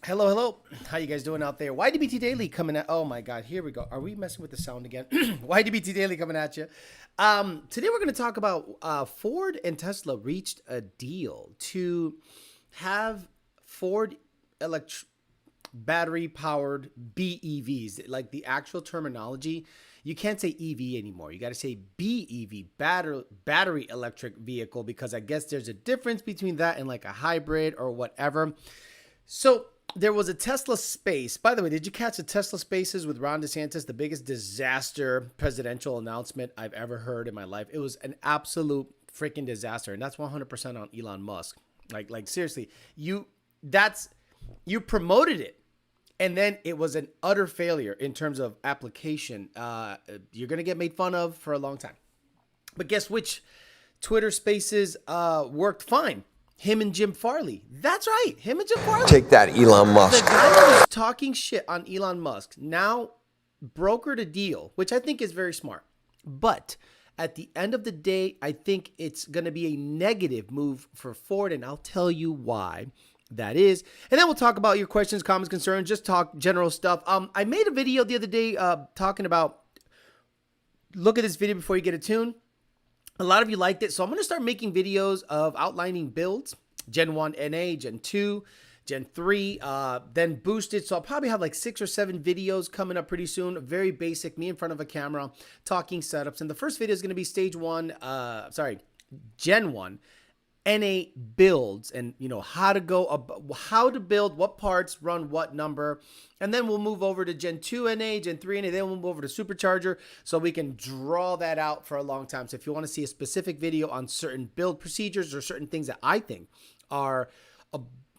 Hello. How you guys doing out there? YDBT Daily coming at. Oh my God, here we go. Are we messing with the sound again? YDBT Daily coming at you. Today we're going to talk about Ford and Tesla reached a deal to have Ford battery powered BEVs, like the actual terminology. You can't say EV anymore. You got to say BEV, battery electric vehicle, because I guess there's a difference between that and like a hybrid or whatever. So there was a Tesla Space. By the way, did you catch the Tesla Spaces with Ron DeSantis? The biggest disaster presidential announcement I've ever heard in my life. It was an absolute freaking disaster. And that's 100% on Elon Musk. Like seriously, you promoted it. And then it was an utter failure in terms of application. You're going to get made fun of for a long time. But guess which Twitter Spaces worked fine? Him and Jim Farley. That's right. Him and Jim Farley. Take that, Elon Musk. The guy that was talking shit on Elon Musk now brokered a deal, which I think is very smart. But at the end of the day, I think it's going to be a negative move for Ford, and I'll tell you why that is. And then we'll talk about your questions, comments, concerns, just talk general stuff. I made a video the other day talking about, look at this video before you get a tune. A lot of you liked it, so I'm going to start making videos of outlining builds, Gen 1 NA, Gen 2, Gen 3, then boosted. So I'll probably have like 6 or 7 videos coming up pretty soon. Very basic, me in front of a camera, talking setups. And the first video is going to be Gen 1 NA builds, and how to build, what parts run what number, and then we'll move over to Gen 2 NA, Gen 3 NA, then we'll move over to supercharger, so we can draw that out for a long time. So if you want to see a specific video on certain build procedures or certain things that I think are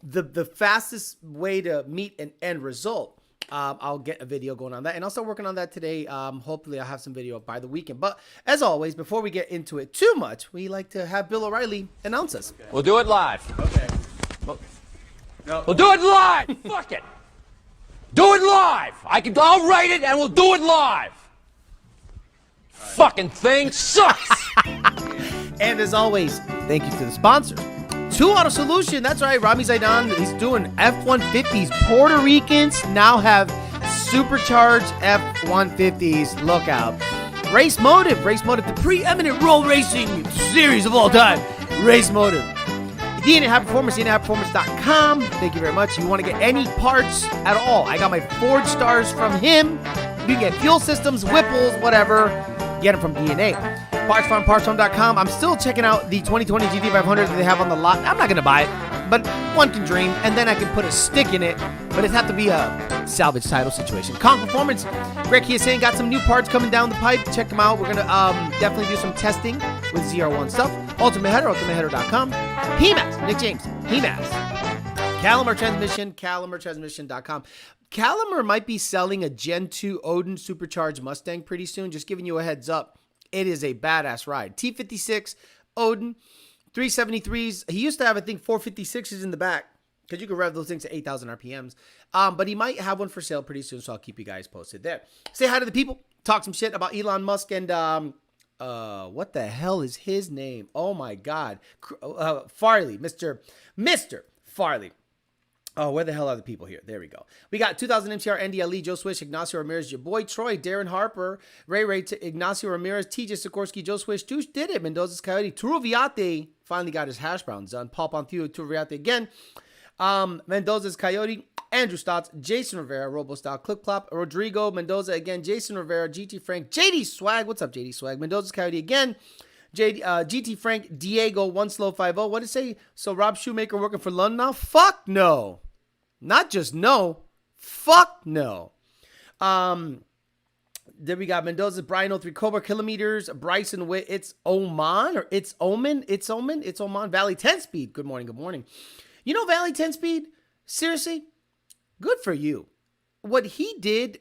the fastest way to meet an end result, I'll get a video going on that, and I'll start working on that today. Hopefully I'll have some video up by the weekend. But as always, before we get into it too much, we like to have Bill O'Reilly announce us. Okay. We'll do it live. Okay. We'll do it live. Fuck it. Do it live. I'll write it and we'll do it live. Fucking thing sucks. And as always, thank you to the sponsors. 2 Auto Solution, that's right, Rami Zaidan, he's doing F-150s. Puerto Ricans now have supercharged F-150s. Look out. Race Motive, the preeminent roll racing series of all time. Race Motive. DNA High Performance, DNAHighPerformance.com. Thank you very much. If you want to get any parts at all, I got my Ford Stars from him. You can get fuel systems, Whipples, whatever. Get them from DNA. PartsFarm.com. I'm still checking out the 2020 GT500 that they have on the lot. I'm not going to buy it, but one can dream, and then I can put a stick in it, but it has to be a salvage title situation. Kong Performance, Greg Kiyosan got some new parts coming down the pipe. Check them out. We're going to definitely do some testing with ZR1 stuff. Ultimate Header, UltimateHeader.com. PMAX, Nick James, PMAX. Calimer Transmission, CalimerTransmission.com. Calimer might be selling a Gen 2 Odin supercharged Mustang pretty soon. Just giving you a heads up. It is a badass ride. T56, Odin, 373s. He used to have, I think, 456s in the back, because you can rev those things to 8,000 RPMs. But he might have one for sale pretty soon, so I'll keep you guys posted there. Say hi to the people. Talk some shit about Elon Musk and, what the hell is his name? Oh, my God. Farley, Mr. Farley. Oh, where the hell are the people here? There we go. We got 2000 MCR, Andy Ali, Joe Swish, Ignacio Ramirez, your boy Troy, Darren Harper, Ray, Ignacio Ramirez, TJ Sikorsky, Joe Swish, Douche did it, Mendoza's Coyote, Turuviate finally got his hash browns done. Paul Ponthio, Turuviate again. Mendoza's Coyote, Andrew Stotts, Jason Rivera, RoboStyle, Clip Clop, Rodrigo, Mendoza again, Jason Rivera, GT Frank, JD Swag, what's up JD Swag, Mendoza's Coyote again, GT Frank, Diego, One Slow 50. What did it say? So Rob Shoemaker working for London now? Fuck no. Not just no. Fuck no. Then we got Mendoza, Brian 03 Cobra Kilometers, Bryson Witt, it's Oman, or it's Oman, it's Oman, Valley 10 Speed. Good morning. You know Valley 10 Speed? Seriously? Good for you. What he did,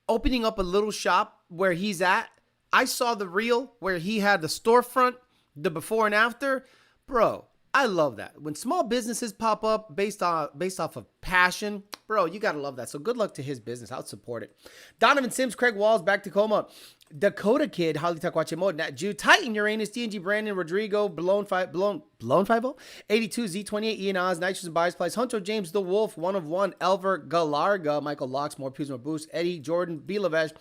opening up a little shop where he's at, I saw the reel where he had the storefront, the before and after. Bro, I love that. When small businesses pop up based off of passion, bro, you got to love that. So good luck to his business. I'll support it. Donovan Sims, Craig Walls, back Tacoma. Dakota Kid, Holly Takwachimo, Nat Jew, Titan, Uranus, DNG, Brandon, Rodrigo, Blown 50, 82, Z28, Ian Oz, Nitrous and Bias Place, Hunter James, The Wolf, One of One, Elver, Galarga, Michael Locks, More Pews, More Boost, Eddie, Jordan, B. Lavesh,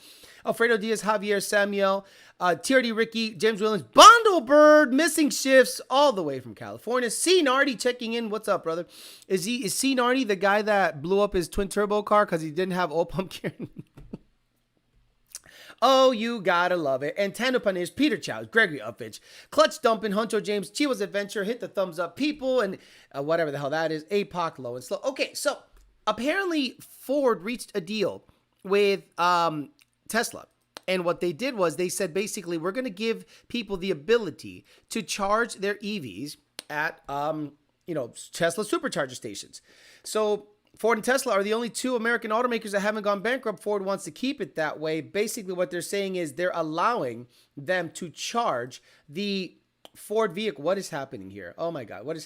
Alfredo Diaz, Javier, Samuel, TRD Ricky, James Williams, Bundle Bird, Missing Shifts, all the way from California. C. Nardi checking in. What's up, brother? Is C. Nardi the guy that blew up his twin turbo car because he didn't have oil pump gear? Oh, you gotta love it. And Tando Panish, Peter Chow, Gregory Uppage, Clutch Dumpin, Huncho James, Chiwa's Adventure, hit the thumbs up, people, and whatever the hell that is, APOC, Low and Slow. Okay, so apparently Ford reached a deal with Tesla. And what they did was they said, basically, we're going to give people the ability to charge their EVs at, Tesla supercharger stations. So Ford and Tesla are the only two American automakers that haven't gone bankrupt. Ford wants to keep it that way. Basically, what they're saying is they're allowing them to charge the Ford vehicle. What is happening here? Oh my God. What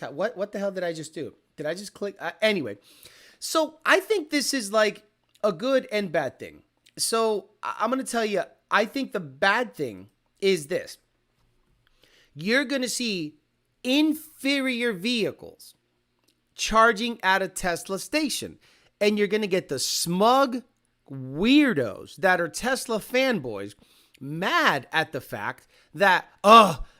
the hell did I just do? Did I just click? Anyway, so I think this is like a good and bad thing. So I'm going to tell you, I think the bad thing is this. You're going to see inferior vehicles charging at a Tesla station. And you're going to get the smug weirdos that are Tesla fanboys mad at the fact that,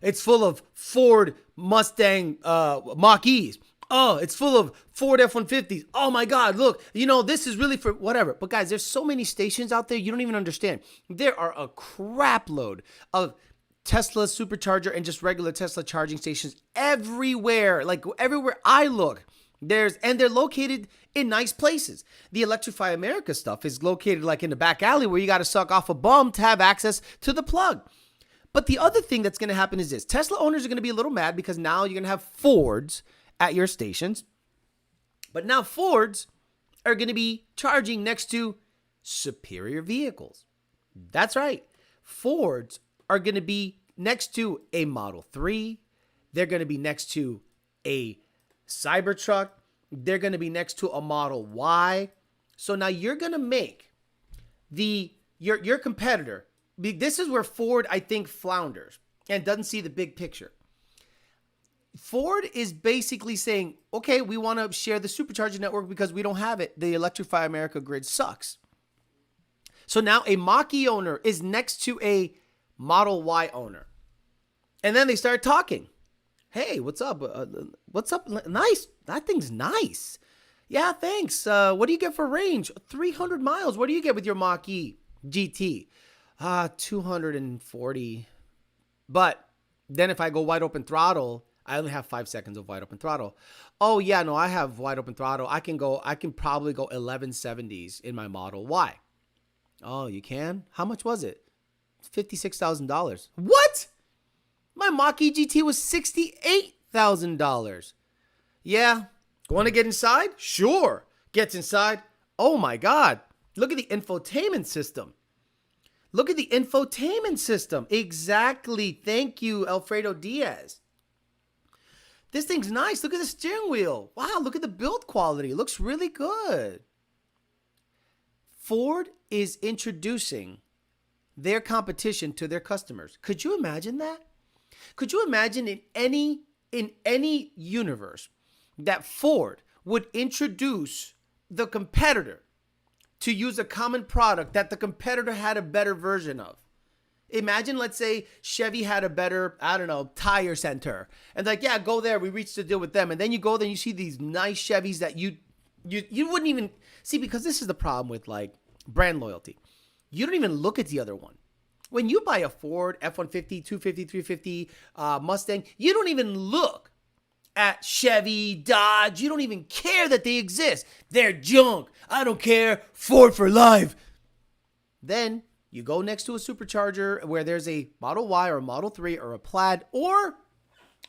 it's full of Ford Mustang Mach-E's. Oh, it's full of Ford F-150s. Oh my God, look, this is really for whatever. But guys, there's so many stations out there, you don't even understand. There are a crap load of Tesla supercharger and just regular Tesla charging stations everywhere. Like everywhere I look, they're located in nice places. The Electrify America stuff is located like in the back alley where you got to suck off a bum to have access to the plug. But the other thing that's going to happen is this. Tesla owners are going to be a little mad because now you're going to have Fords at your stations. But now Fords are going to be charging next to superior vehicles. That's right. Fords are going to be next to a Model 3. They're going to be next to a Cybertruck. They're going to be next to a Model Y. So now you're going to make your competitor. This is where Ford, I think, flounders and doesn't see the big picture. Ford is basically saying, okay, we want to share the supercharger network because we don't have it. The Electrify America grid sucks. So now a Mach-E owner is next to a Model Y owner. And then they start talking. Hey, what's up? What's up? Nice. That thing's nice. Yeah, thanks. What do you get for range? 300 miles. What do you get with your Mach-E GT? 240. But then if I go wide open throttle, I only have 5 seconds of wide open throttle. Oh yeah, no, I have wide open throttle. I can probably go 1170s in my Model Y. Oh, you can? How much was it? $56,000. What? My Mach-E GT was $68,000. Yeah. Want to get inside? Sure. Gets inside. Oh my God. Look at the infotainment system. Look at the infotainment system. Exactly. Thank you, Alfredo Diaz. This thing's nice. Look at the steering wheel. Wow, look at the build quality. It looks really good. Ford is introducing their competition to their customers. Could you imagine that? Could you imagine in any universe that Ford would introduce the competitor to use a common product that the competitor had a better version of? Imagine, let's say Chevy had a better, tire center. And like, yeah, go there. We reached a deal with them. And then you go there and you see these nice Chevys that you wouldn't even see, because this is the problem with like brand loyalty. You don't even look at the other one. When you buy a Ford F-150, 250, 350 Mustang, you don't even look at Chevy, Dodge. You don't even care that they exist. They're junk. I don't care. Ford for life. Then you go next to a supercharger where there's a Model Y or a Model 3 or a Plaid or,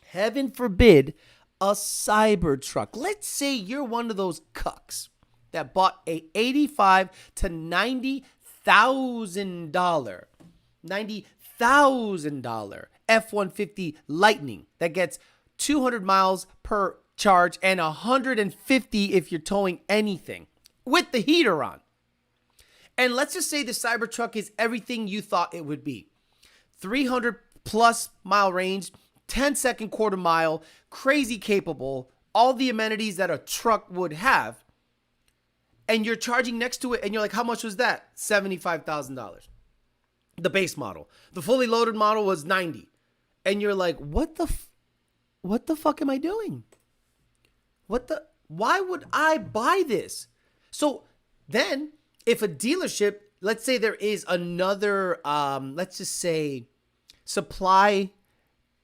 heaven forbid, a Cybertruck. Let's say you're one of those cucks that bought a $85,000 to $90,000 F-150 Lightning that gets 200 miles per charge and 150 if you're towing anything with the heater on. And let's just say the Cybertruck is everything you thought it would be. 300 plus mile range, 10-second quarter mile, crazy capable, all the amenities that a truck would have. And you're charging next to it, and you're like, how much was that? $75,000. The base model. The fully loaded model was $90,000. And you're like, what the fuck am I doing? Why would I buy this? So then if a dealership, let's say there is another, let's just say supply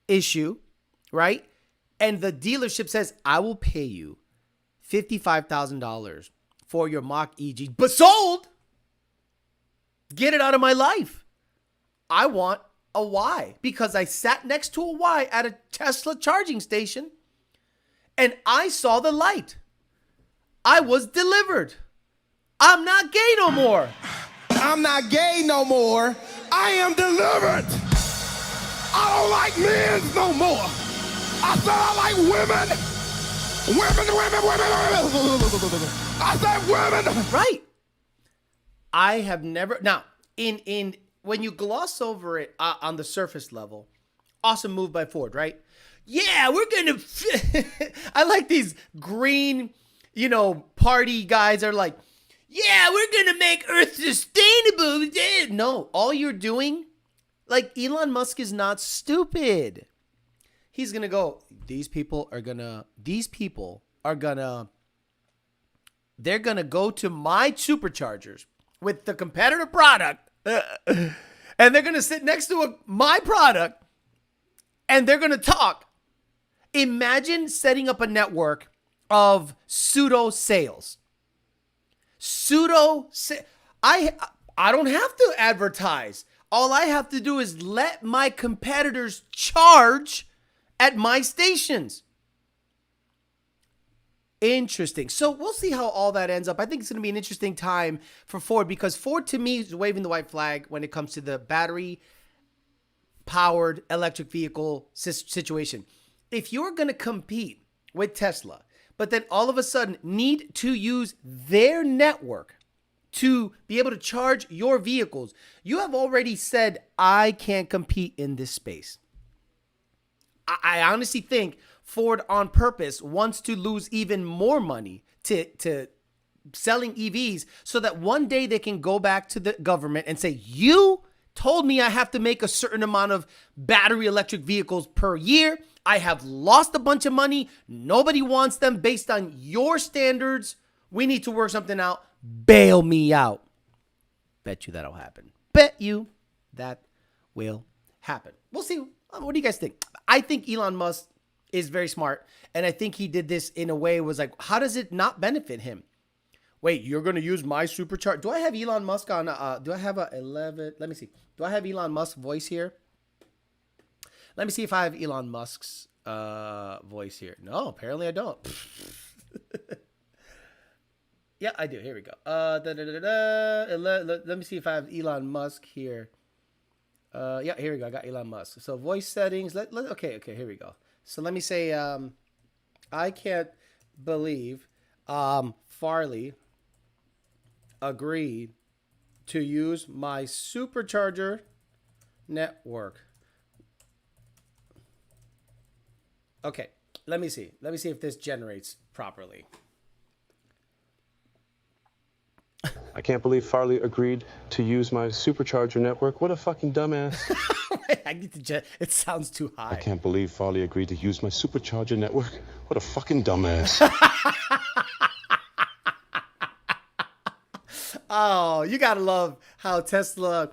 issue, right? And the dealership says, I will pay you $55,000 for your Mach EG, but sold. Get it out of my life. I want a Y because I sat next to a Y at a Tesla charging station and I saw the light. I was delivered. I'm not gay no more. I'm not gay no more. I am delivered. I don't like men no more. I said I like women. Women. I said women. Right. I have never. Now, in when you gloss over it on the surface level, awesome move by Ford, right? Yeah, we're going to. I like these green, party guys are like, yeah, we're going to make Earth sustainable. No, all you're doing, like Elon Musk is not stupid. He's going to go, they're going to go to my superchargers with the competitor product. And they're going to sit next to my product and they're going to talk. Imagine setting up a network of pseudo sales. I don't have to advertise. All I have to do is let my competitors charge at my stations. Interesting. So we'll see how all that ends up. I think it's going to be an interesting time for Ford because Ford, to me, is waving the white flag when it comes to the battery-powered electric vehicle situation. If you're going to compete with Tesla, but then all of a sudden need to use their network to be able to charge your vehicles, you have already said, I can't compete in this space. I honestly think Ford on purpose wants to lose even more money to selling EVs so that one day they can go back to the government and say, you told me I have to make a certain amount of battery electric vehicles per year. I have lost a bunch of money. Nobody wants them based on your standards. We need to work something out. Bail me out. Bet you that'll happen. Bet you that will happen. We'll see. What do you guys think? I think Elon Musk is very smart. And I think he did this in a way was like, how does it not benefit him? Wait, you're going to use my supercharger? Do I have Elon Musk on? Do I have a 11? Let me see. Do I have Elon Musk's voice here? Let me see if I have Elon Musk's voice here. No, apparently I don't. Yeah, I do. Here we go. Let me see if I have Elon Musk here. Yeah, here we go. I got Elon Musk. So voice settings. Okay, here we go. So let me say, I can't believe Farley agreed to use my supercharger network. Okay, let me see. Let me see if this generates properly. I can't believe Farley agreed to use my supercharger network. What a fucking dumbass. I need to it sounds too high. I can't believe Farley agreed to use my supercharger network. What a fucking dumbass. Oh, you gotta love how Tesla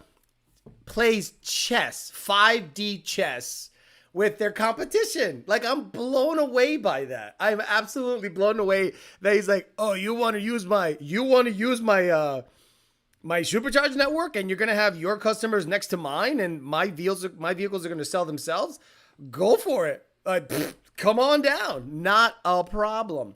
plays chess, 5D chess with their competition. Like, I'm blown away by that. I'm absolutely blown away that he's like, oh, you want to use my my supercharge network, and you're gonna have your customers next to mine, and my vehicles are gonna sell themselves. Go for it. Come on down. Not a problem.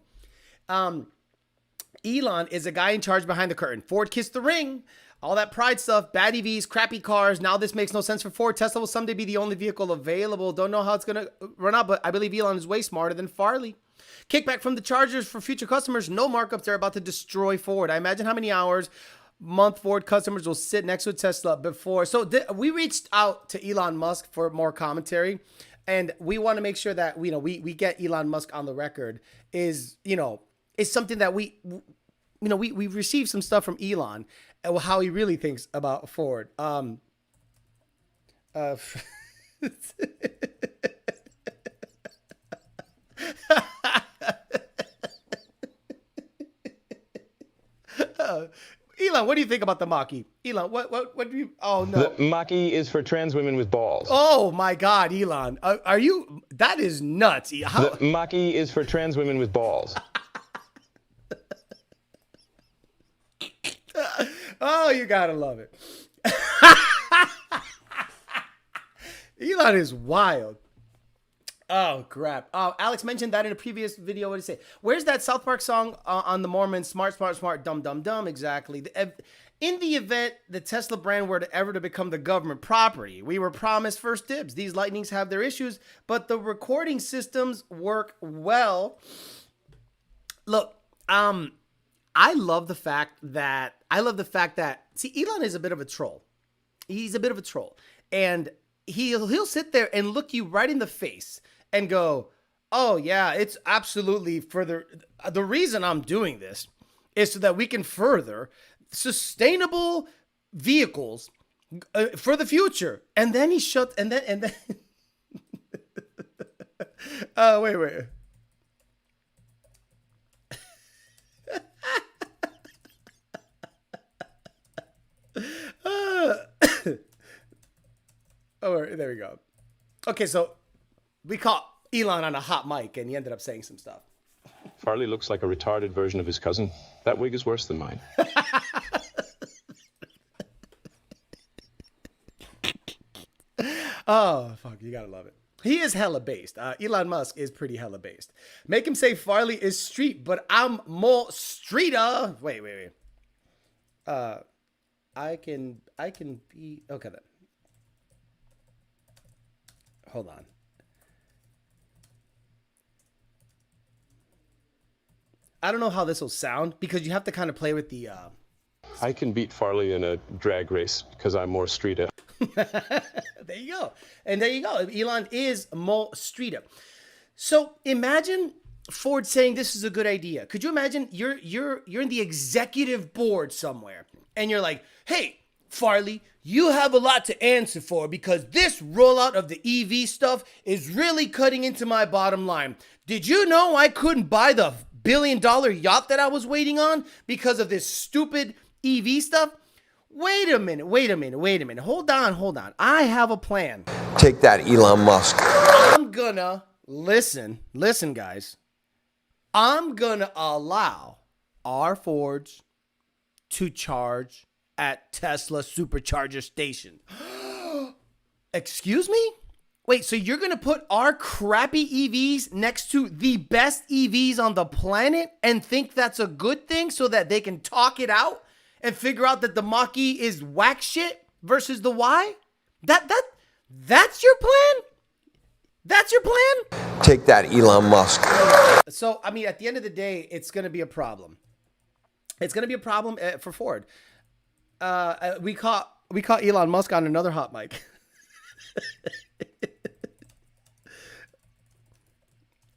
Elon is a guy in charge behind the curtain. Ford kissed the ring. All that pride stuff, bad EVs, crappy cars. Now this makes no sense for Ford. Tesla will someday be the only vehicle available. Don't know how it's going to run out, but I believe Elon is way smarter than Farley. Kickback from the chargers for future customers. No markups. They're about to destroy Ford. I imagine how many hours month Ford customers will sit next to a Tesla before. So we reached out to Elon Musk for more commentary, and we want to make sure that we get Elon Musk on the record. Is something that we received some stuff from Elon and how he really thinks about Ford. Elon, what do you think about the Mach-E? Elon, what do you? Oh no, The Mach-E is for trans women with balls. oh my God, Elon, are you? That is nuts. How? The Mach-E is for trans women with balls. Oh, you gotta love it. Elon is wild. Oh, crap. Oh, Alex mentioned that in a previous video. What did he say? Where's that South Park song on the Mormons? Smart, smart, smart, dumb, dumb, dumb. Exactly. In the event the Tesla brand were to ever to become the government property, we were promised first dibs. These Lightnings have their issues, but the recording systems work well. Look, I love the fact that see, Elon is a bit of a troll. He's a bit of a troll, and he'll sit there and look you right in the face and go, "Oh yeah, it's absolutely further. The reason I'm doing this is so that we can further sustainable vehicles for the future." And then he shut. And then. Wait. Oh, there we go. Okay, so we caught Elon on a hot mic, and he ended up saying some stuff. Farley looks like a retarded version of his cousin. That wig is worse than mine. Oh, fuck, you gotta love it. He is hella based. Elon Musk is pretty hella based. Make him say Farley is street, but I'm more streeter. Wait. I can be okay then. Hold on. I don't know how this will sound because you have to kind of play with the. I can beat Farley in a drag race because I'm more streeter. There you go. And there you go. Elon is more streeter. So imagine Ford saying this is a good idea. Could you imagine you're in the executive board somewhere and you're like, "Hey, Farley, you have a lot to answer for because this rollout of the EV stuff is really cutting into my bottom line. Did you know I couldn't buy the $1 billion yacht that I was waiting on because of this stupid EV stuff? Wait a minute. Hold on. I have a plan. Take that, Elon Musk. I'm gonna listen, guys. I'm gonna allow our Fords to charge at Tesla supercharger station. Excuse me? Wait, so you're gonna put our crappy EVs next to the best EVs on the planet and think that's a good thing so that they can talk it out and figure out that the Mach-E is whack shit versus the Y? That's your plan? That's your plan? Take that, Elon Musk. So, I mean, at the end of the day, it's going to be a problem. It's going to be a problem for Ford. We caught Elon Musk on another hot mic.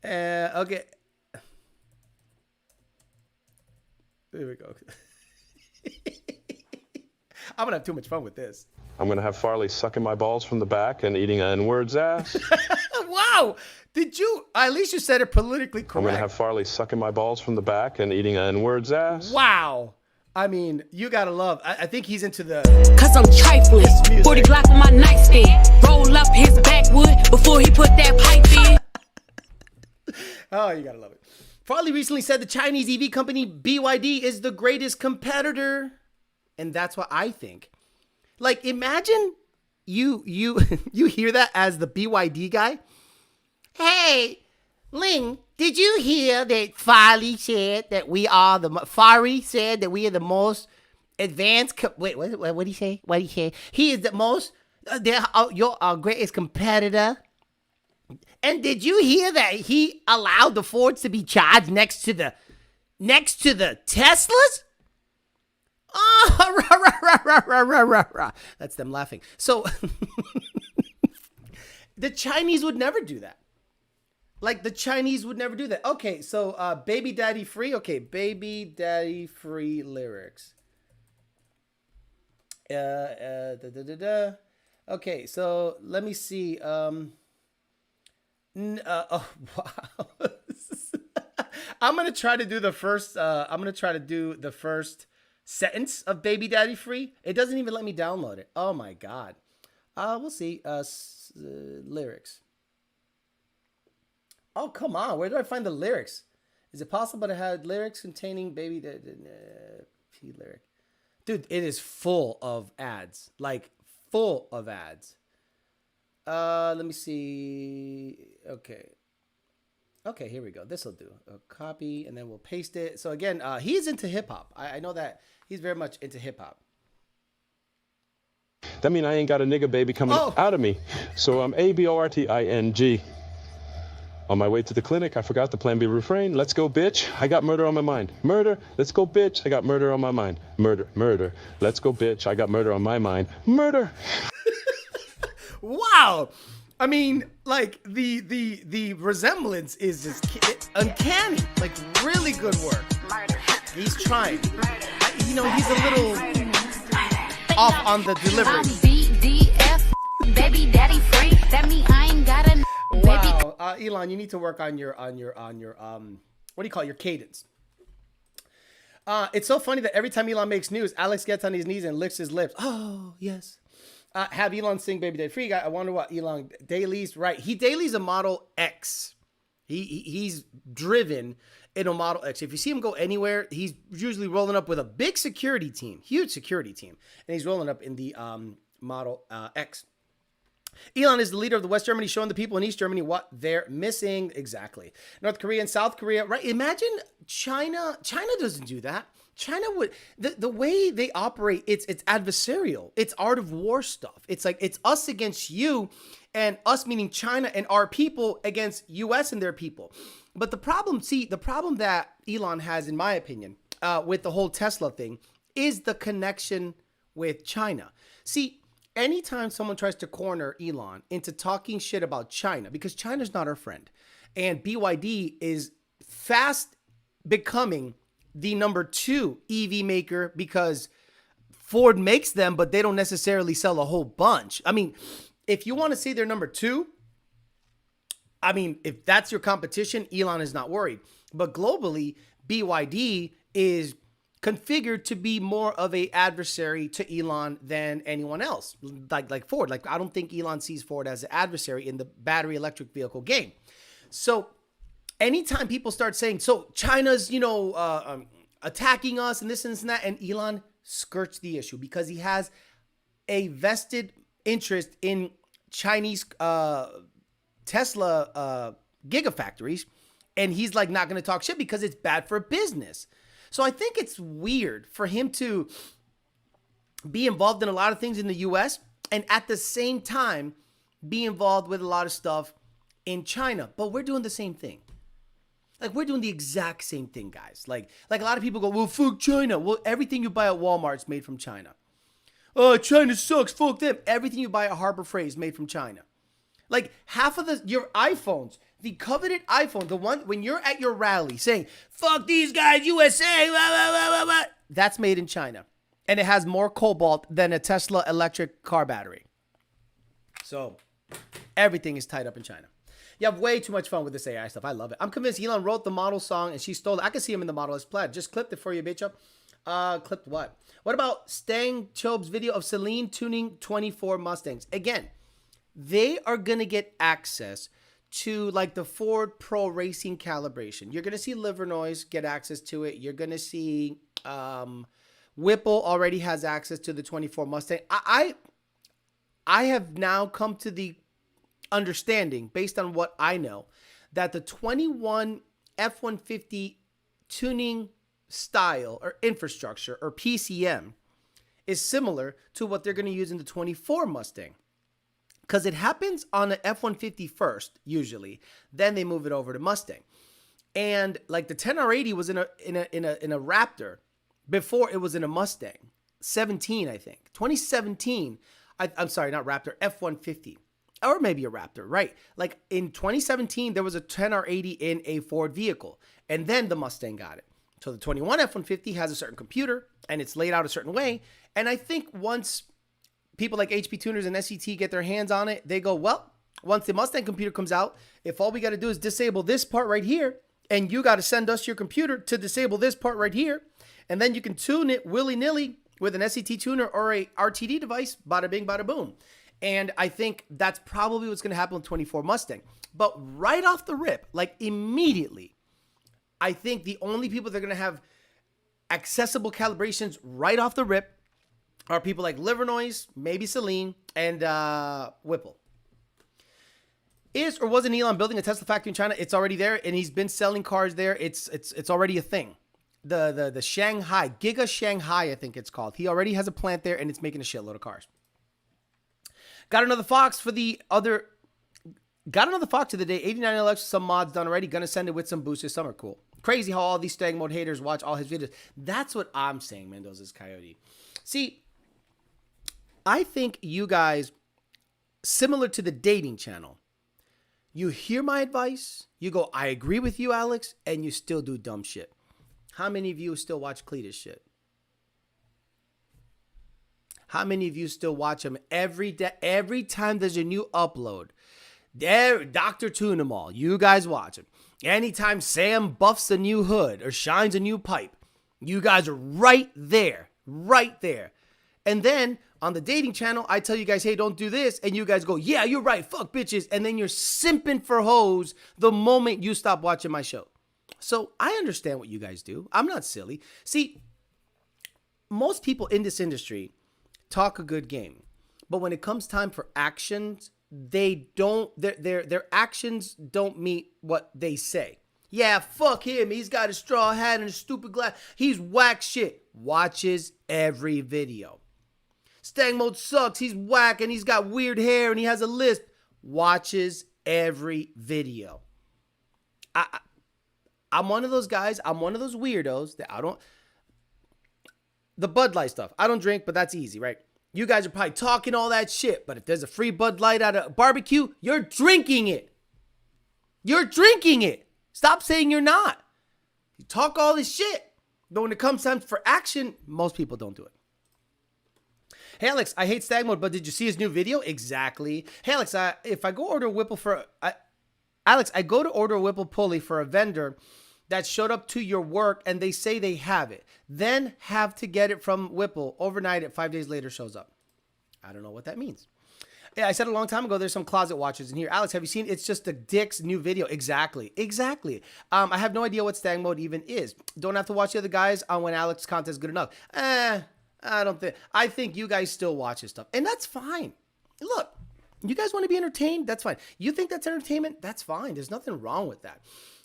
Okay. There we go. I'm gonna have too much fun with this. I'm going to have Farley sucking my balls from the back and eating an N-word's ass. Wow! Did you? At least you said it politically correct. I'm going to have Farley sucking my balls from the back and eating an N-word's ass. Wow! I mean, you gotta love. I think he's into the. Cause I'm trifling. 40 Glock on my nightstand. Roll up his backwood before he put that pipe in. Oh, you gotta love it. Farley recently said the Chinese EV company BYD is the greatest competitor, and that's what I think. Like, imagine you hear that as the BYD guy. Hey, Ling, did you hear that Farley said that we are the most advanced? Wait, what did he say? What did he say? He is the most. Your greatest competitor. And did you hear that he allowed the Fords to be charged next to the Teslas? Ah, rah, rah, rah, rah, rah, rah, rah, rah. That's them laughing. So the Chinese would never do that. Like the Chinese would never do that. Okay, so Baby Daddy Free. Okay, Baby Daddy Free lyrics. Okay, so let me see. Oh wow. I'm gonna try to do the first. Sentence of Baby Daddy Free. It doesn't even let me download it. Oh my god. We'll see. Lyrics. Oh come on. Where do I find the lyrics? Is it possible to have lyrics containing Baby Daddy P lyric? Dude, it is full of ads. Like full of ads. Let me see. Okay, here we go. This will do. A copy, and then we'll paste it. So again, he's into hip hop. I know that he's very much into hip hop. That mean I ain't got a nigga baby coming out of me. So I'm ABORTING. On my way to the clinic, I forgot the Plan B refrain. Let's go, bitch. I got murder on my mind. Murder. Let's go, bitch. I got murder on my mind. Murder. Murder. Let's go, bitch. I got murder on my mind. Murder. Wow. I mean, like the resemblance is just uncanny. Like really good work. He's trying. He's a little off on the delivery. Baby Daddy Free. That mean I ain't got a wow. Elon, you need to work on your what do you call it? Your cadence. It's so funny that every time Elon makes news, Alex gets on his knees and licks his lips. Oh yes. Have Elon sing Baby Daddy Free. I wonder what Elon dailies. Right. He dailies a Model X. He's driven in a Model X. If you see him go anywhere, he's usually rolling up with a big security team, huge security team. And he's rolling up in the Model X. Elon is the leader of the West Germany, showing the people in East Germany what they're missing. Exactly. North Korea and South Korea. Right. Imagine China. China doesn't do that. China would, the way they operate, it's adversarial. It's art of war stuff. It's like, it's us against you, and us meaning China and our people against US and their people. But the problem that Elon has, in my opinion, with the whole Tesla thing is the connection with China. See, anytime someone tries to corner Elon into talking shit about China, because China's not our friend, and BYD is fast becoming the number 2 EV maker, because Ford makes them, but they don't necessarily sell a whole bunch. I mean, if you want to say they're number 2, I mean, if that's your competition, Elon is not worried. But globally, BYD is configured to be more of a adversary to Elon than anyone else, like Ford. Like, I don't think Elon sees Ford as an adversary in the battery electric vehicle game. So anytime people start saying, so China's, attacking us and this and that, and Elon skirts the issue because he has a vested interest in Chinese Tesla gigafactories, and he's like not going to talk shit because it's bad for business. So I think it's weird for him to be involved in a lot of things in the US and at the same time be involved with a lot of stuff in China. But we're doing the same thing. Like, we're doing the exact same thing, guys. Like a lot of people go, well, fuck China. Well, everything you buy at Walmart is made from China. Oh, China sucks. Fuck them. Everything you buy at Harbor Freight is made from China. Like, half of your iPhones, the coveted iPhone, the one when you're at your rally saying, fuck these guys, USA, blah, blah, blah, blah, blah, that's made in China. And it has more cobalt than a Tesla electric car battery. So everything is tied up in China. You have way too much fun with this AI stuff. I love it. I'm convinced Elon wrote the model song and she stole it. I can see him in the Model S Plaid. Just clipped it for you, bitch up. Clipped what? What about Stang Chob's video of Celine tuning 24 Mustangs? Again, they are going to get access to like the Ford Pro Racing calibration. You're going to see Livernois get access to it. You're going to see Whipple already has access to the 24 Mustang. I have now come to the understanding, based on what I know, that the 21 F-150 tuning style or infrastructure or PCM is similar to what they're going to use in the 24 Mustang. Because it happens on an F-150 first, usually. Then they move it over to Mustang. And like the 10R80 was in a Raptor before it was in a Mustang. 17, I think. 2017. I'm sorry, not Raptor, F-150. Or maybe a Raptor, right? Like in 2017, there was a 10R80 in a Ford vehicle. And then the Mustang got it. So the 21 F-150 has a certain computer and it's laid out a certain way. And I think once people like HP Tuners and SET get their hands on it, they go, well, once the Mustang computer comes out, if all we got to do is disable this part right here, and you got to send us your computer to disable this part right here, and then you can tune it willy-nilly with an SET tuner or a RTD device, bada bing, bada boom. And I think that's probably what's going to happen with 24 Mustang. But right off the rip, like immediately, I think the only people that are going to have accessible calibrations right off the rip are people like Livernoise, maybe Celine, and Whipple. Is or wasn't Elon building a Tesla factory in China? It's already there, and he's been selling cars there. It's already a thing. The Shanghai, Giga Shanghai, I think it's called. He already has a plant there, and it's making a shitload of cars. Got another Fox for the other. Got another Fox of the day. 89 LX with some mods done already. Gonna send it with some boosts this summer. Cool. Crazy how all these Stag Mode haters watch all his videos. That's what I'm saying, Mendoza's Coyote. See, I think you guys, similar to the dating channel, you hear my advice, you go, I agree with you, Alex, and you still do dumb shit. How many of you still watch Cletus shit? How many of you still watch him every day? Every time there's a new upload, Dr. Tune 'em all, you guys watch him. Anytime Sam buffs a new hood or shines a new pipe, you guys are right there, right there. And then on the dating channel, I tell you guys, hey, don't do this. And you guys go, yeah, you're right, fuck bitches. And then you're simping for hoes the moment you stop watching my show. So I understand what you guys do. I'm not silly. See, most people in this industry talk a good game, but when it comes time for actions, they don't, their actions don't meet what they say. Yeah, fuck him. He's got a straw hat and a stupid glass. He's whack shit. Watches every video. Stag Mode sucks. He's whack and he's got weird hair and he has a lisp. Watches every video. I'm one of those guys. I'm one of those weirdos that I don't. The Bud Light stuff. I don't drink, but that's easy, right? You guys are probably talking all that shit, but if there's a free Bud Light at a barbecue, you're drinking it. You're drinking it. Stop saying you're not. You talk all this shit, but when it comes time for action, most people don't do it. Hey, Alex, I hate Stag Mode, but did you see his new video? Exactly. Hey, Alex, if I go order a Whipple for... Alex, I go to order a Whipple pulley for a vendor that showed up to your work and they say they have it. Then have to get it from Whipple overnight at 5 days later shows up. I don't know what that means. Yeah, I said a long time ago, there's some closet watchers in here. Alex, have you seen? It's just the Dick's new video. Exactly. Exactly. I have no idea what Stag Mode even is. Don't have to watch the other guys on when Alex's content is good enough. I think you guys still watch his stuff. And that's fine. Look, you guys want to be entertained? That's fine. You think that's entertainment? That's fine. There's nothing wrong with that.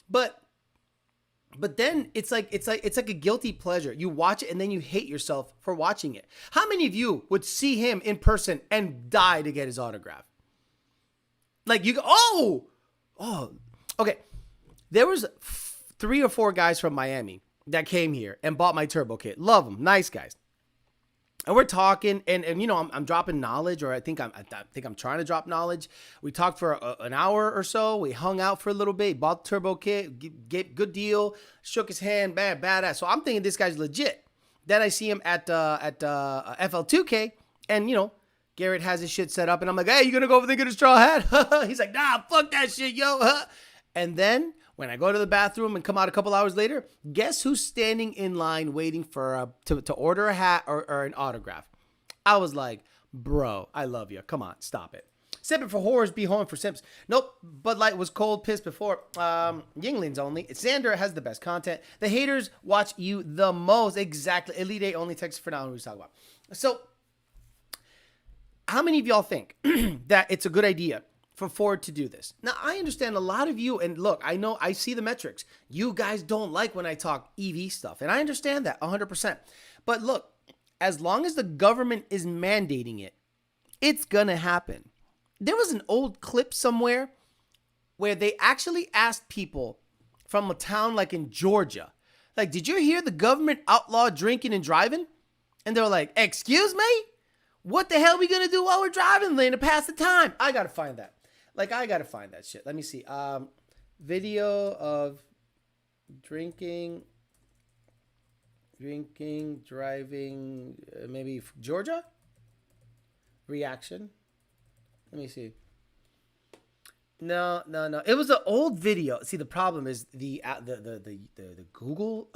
But then it's like a guilty pleasure. You watch it and then you hate yourself for watching it. How many of you would see him in person and die to get his autograph? Like you go, oh, okay. There was 3 or 4 guys from Miami that came here and bought my turbo kit. Love them, nice guys. And we're talking, and you know, I'm dropping knowledge, or I think I'm trying to drop knowledge. We talked for an hour or so. We hung out for a little bit. Bought the turbo kit, get good deal. Shook his hand, badass. So I'm thinking this guy's legit. Then I see him at FL2K, and you know, Garrett has his shit set up, and I'm like, hey, you gonna go over there and get a straw hat? He's like, nah, fuck that shit, yo. And then when I go to the bathroom and come out a couple hours later, guess who's standing in line waiting for to order a hat or an autograph? I was like, bro, I love you. Come on, stop it. Sipping for whores, be home for simps. Nope, Bud Light was cold piss before. Yinglings only. Xander has the best content. The haters watch you the most. Exactly. Elite 8 only text for now. Who we talk about. So, how many of y'all think that it's a good idea for Ford to do this? Now, I understand a lot of you, and look, I know, I see the metrics. You guys don't like when I talk EV stuff, and I understand that 100%. But look, as long as the government is mandating it, it's gonna happen. There was an old clip somewhere where they actually asked people from a town like in Georgia Like, did you hear the government outlaw drinking and driving? And they were like, excuse me? What the hell are we going to do while we're driving, Lane, to pass the time? I got to find that. Like, I got to find that shit. Let me see. Video of drinking, driving, maybe Georgia? Reaction. Let me see. No. It was an old video. See, the problem is the Google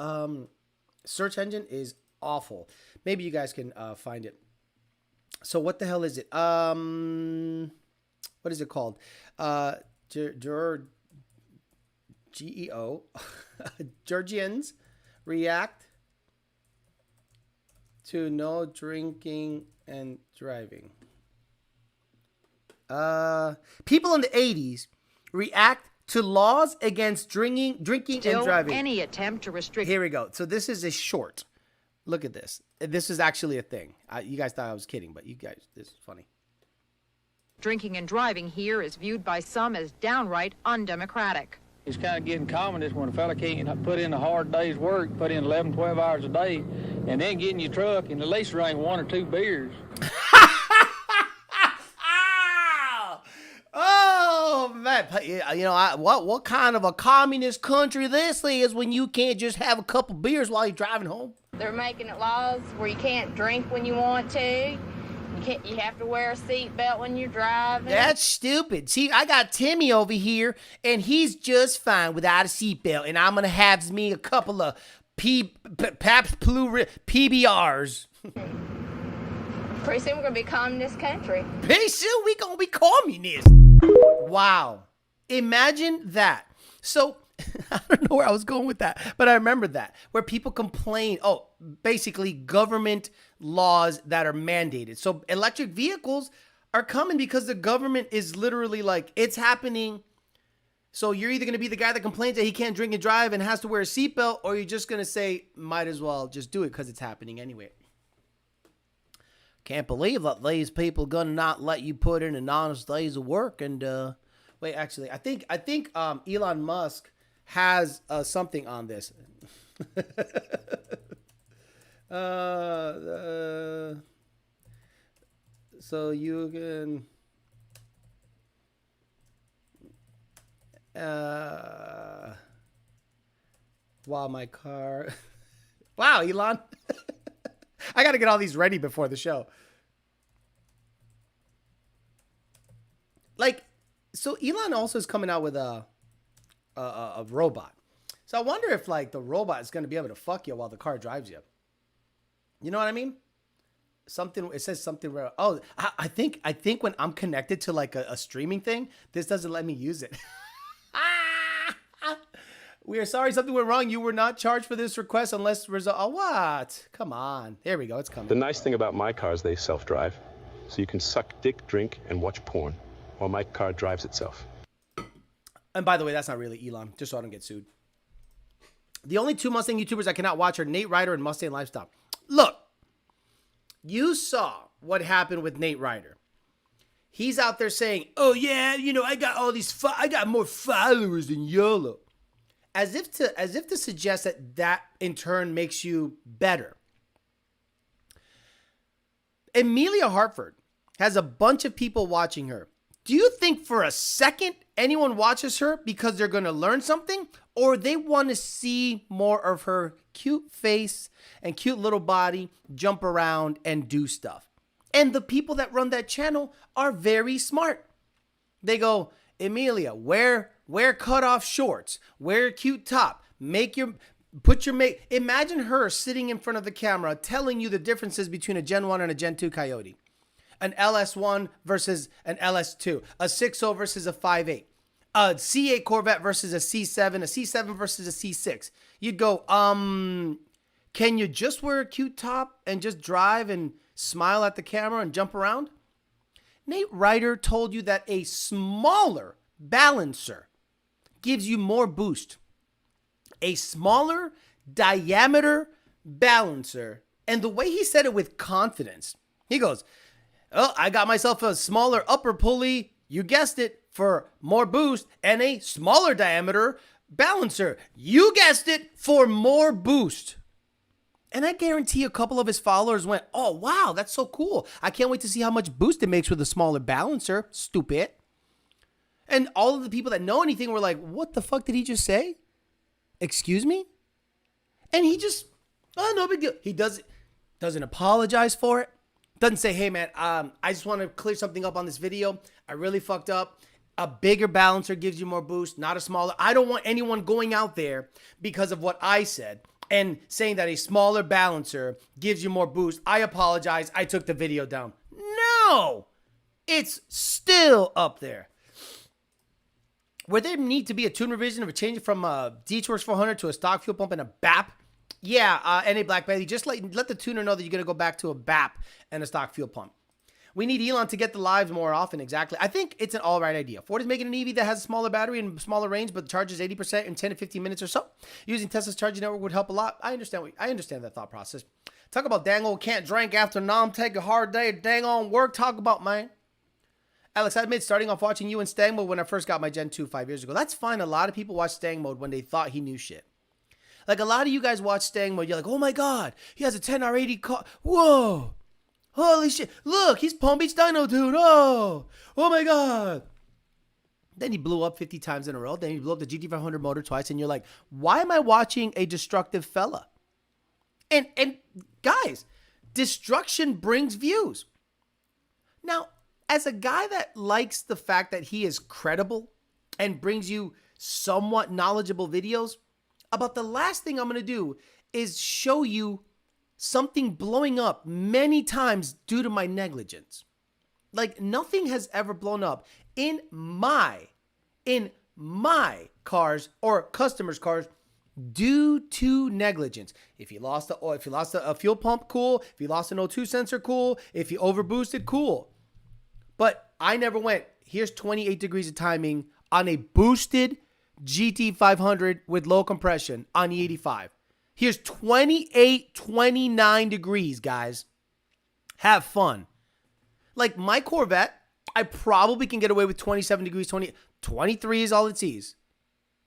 search engine is awful. Maybe you guys can find it. So what the hell is it? What is it called? GEO. Georgians react to no drinking and driving. People in the 80s react to laws against drinking and driving. Any attempt to restrict. Here we go. So this is a short. Look at this. This is actually a thing. You guys thought I was kidding, but you guys, this is funny. Drinking and driving here is viewed by some as downright undemocratic. It's kind of getting common this when a fella can't put in a hard day's work, put in 11, 12 hours a day, and then get in your truck and at least drink 1 or 2 beers. Oh, man. You know, what kind of a communist country this is when you can't just have a couple beers while you're driving home? They're making it laws where you can't drink when you want to. You have to wear a seatbelt when you're driving. That's stupid. See, I got Timmy over here, and he's just fine without a seatbelt, and I'm going to have me a couple of Pabst Blue PBRs. Pretty soon we're going to be a communist country. Pretty soon we're going to be communist. Wow. Imagine that. So, I don't know where I was going with that, but I remember that, where people complain, basically government laws that are mandated. So electric vehicles are coming because the government is literally like, it's happening. So you're either going to be the guy that complains that he can't drink and drive and has to wear a seatbelt, or you're just going to say, might as well just do it because it's happening anyway. Can't believe that these people gonna not let you put in an honest days of work. And wait, actually, I think Elon Musk has something on this. So you can while my car wow, Elon. I got to get all these ready before the show. Like, so Elon also is coming out with a robot. So I wonder if like the robot is going to be able to fuck you while the car drives you. You know what I mean? Something, it says something where, I think when I'm connected to like a streaming thing, this doesn't let me use it. We are sorry something went wrong. You were not charged for this request unless result. Oh, what? Come on. There we go. It's coming. The nice thing about my car is they self-drive. So you can suck dick, drink, and watch porn while my car drives itself. And by the way, that's not really Elon, just so I don't get sued. The only two Mustang YouTubers I cannot watch are Nate Ryder and Mustang Lifestyle. Look, you saw what happened with Nate Ryder. He's out there saying, oh yeah, you know, I got all these, I got more followers than YOLO. As if to suggest that in turn makes you better. Amelia Hartford has a bunch of people watching her. Do you think for a second anyone watches her because they're going to learn something, or they want to see more of her cute face and cute little body jump around and do stuff? And the people that run that channel are very smart. They go, Amelia, wear cutoff shorts, wear a cute top, imagine her sitting in front of the camera telling you the differences between a Gen 1 and a Gen 2 Coyote, an LS1 versus an LS2, a 6.0 versus a 5.8, a C8 Corvette versus a C7, a C7 versus a C6. You'd go, can you just wear a cute top and just drive and smile at the camera and jump around? Nate Ryder told you that a smaller balancer gives you more boost. A smaller diameter balancer. And the way he said it with confidence, he goes, oh, I got myself a smaller upper pulley, you guessed it, for more boost, and a smaller diameter balancer. You guessed it, for more boost. And I guarantee a couple of his followers went, oh, wow, that's so cool. I can't wait to see how much boost it makes with a smaller balancer. Stupid. And all of the people that know anything were like, what the fuck did he just say? Excuse me? And he just, oh, no big deal. He doesn't apologize for it. Doesn't say, hey, man, I just want to clear something up on this video. I really fucked up. A bigger balancer gives you more boost, not a smaller. I don't want anyone going out there because of what I said and saying that a smaller balancer gives you more boost. I apologize. I took the video down. No, it's still up there. Where there need to be a tune revision of a change from a D-Torx 400 to a stock fuel pump and a BAP. Yeah, NA Black Betty, just let the tuner know that you're going to go back to a BAP and a stock fuel pump. We need Elon to get the lives more often. Exactly. I think it's an all right idea. Ford is making an EV that has a smaller battery and smaller range, but charges 80% in 10 to 15 minutes or so. Using Tesla's charging network would help a lot. I understand that thought process. Talk about dang old can't drink after nom, take a hard day, dang on work. Talk about, man. Alex, I admit starting off watching you in Stang Mode when I first got my Gen 2 5 years ago. That's fine. A lot of people watch Stang Mode when they thought he knew shit. Like a lot of you guys watch Stang Mode. You're like, oh my God, he has a 10R80 car. Whoa. Holy shit. Look, he's Palm Beach Dino Dude. Oh my God. Then he blew up 50 times in a row. Then he blew up the GT500 motor twice. And you're like, why am I watching a destructive fella? And guys, destruction brings views. Now, as a guy that likes the fact that he is credible and brings you somewhat knowledgeable videos, about the last thing I'm going to do is show you something blowing up many times due to my negligence. Like nothing has ever blown up in my cars or customers' cars due to negligence. If you lost the oil, if you lost a fuel pump, cool. If you lost an O2 sensor, cool. If you overboosted, cool. But I never went, here's 28 degrees of timing on a boosted GT500 with low compression on E85. Here's 28, 29 degrees, guys. Have fun. Like my Corvette, I probably can get away with 27 degrees, 23 is all it sees.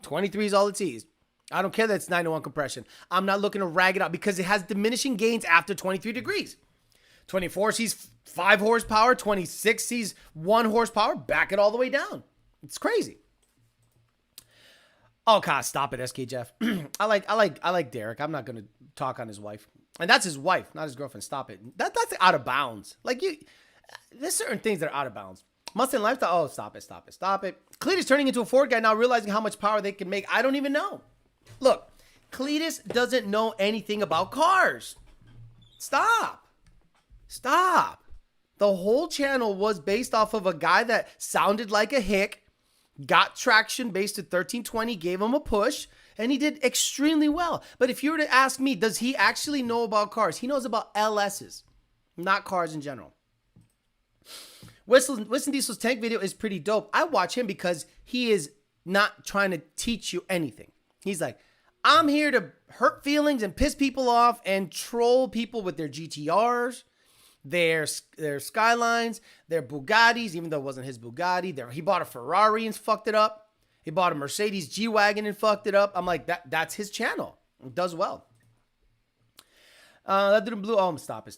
23 is all it sees. I don't care that it's 9-to-1 compression. I'm not looking to rag it out because it has diminishing gains after 23 degrees. 24 sees 5 horsepower, 26 sees 1 horsepower, back it all the way down. It's crazy. Oh God, stop it, SK Jeff. I like Derek. I'm not gonna talk on his wife. And that's his wife, not his girlfriend. Stop it. That's out of bounds. Like there's certain things that are out of bounds. Mustang Lifestyle. Oh, stop it. Cletus turning into a Ford guy now, realizing how much power they can make. I don't even know. Look, Cletus doesn't know anything about cars. Stop. The whole channel was based off of a guy that sounded like a hick, got traction based at 1320, gave him a push, and he did extremely well. But if you were to ask me, does he actually know about cars? He knows about LSs, not cars in general. Winston Diesel's tank video is pretty dope. I watch him because he is not trying to teach you anything. He's like, I'm here to hurt feelings and piss people off and troll people with their GTRs, their Skylines, their Bugattis, even though it wasn't his Bugatti. He bought a Ferrari and fucked it up. He bought a Mercedes G-Wagon and fucked it up. I'm like, that's his channel. It does well. That didn't blue. Oh, stop it.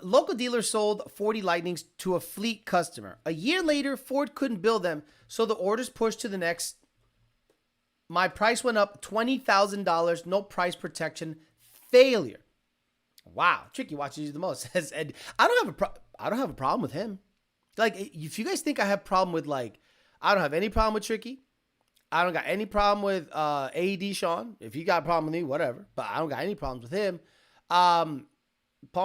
Local dealer sold 40 Lightnings to a fleet customer. A year later, Ford couldn't build them, so the orders pushed to the next. My price went up $20,000. No price protection. Failure. Wow, Tricky watches you the most. Says Ed. I don't have a problem with him. Like, if you guys think I have a problem with, like, I don't have any problem with Tricky. I don't got any problem with AED Sean. If you got a problem with me, whatever. But I don't got any problems with him. Palm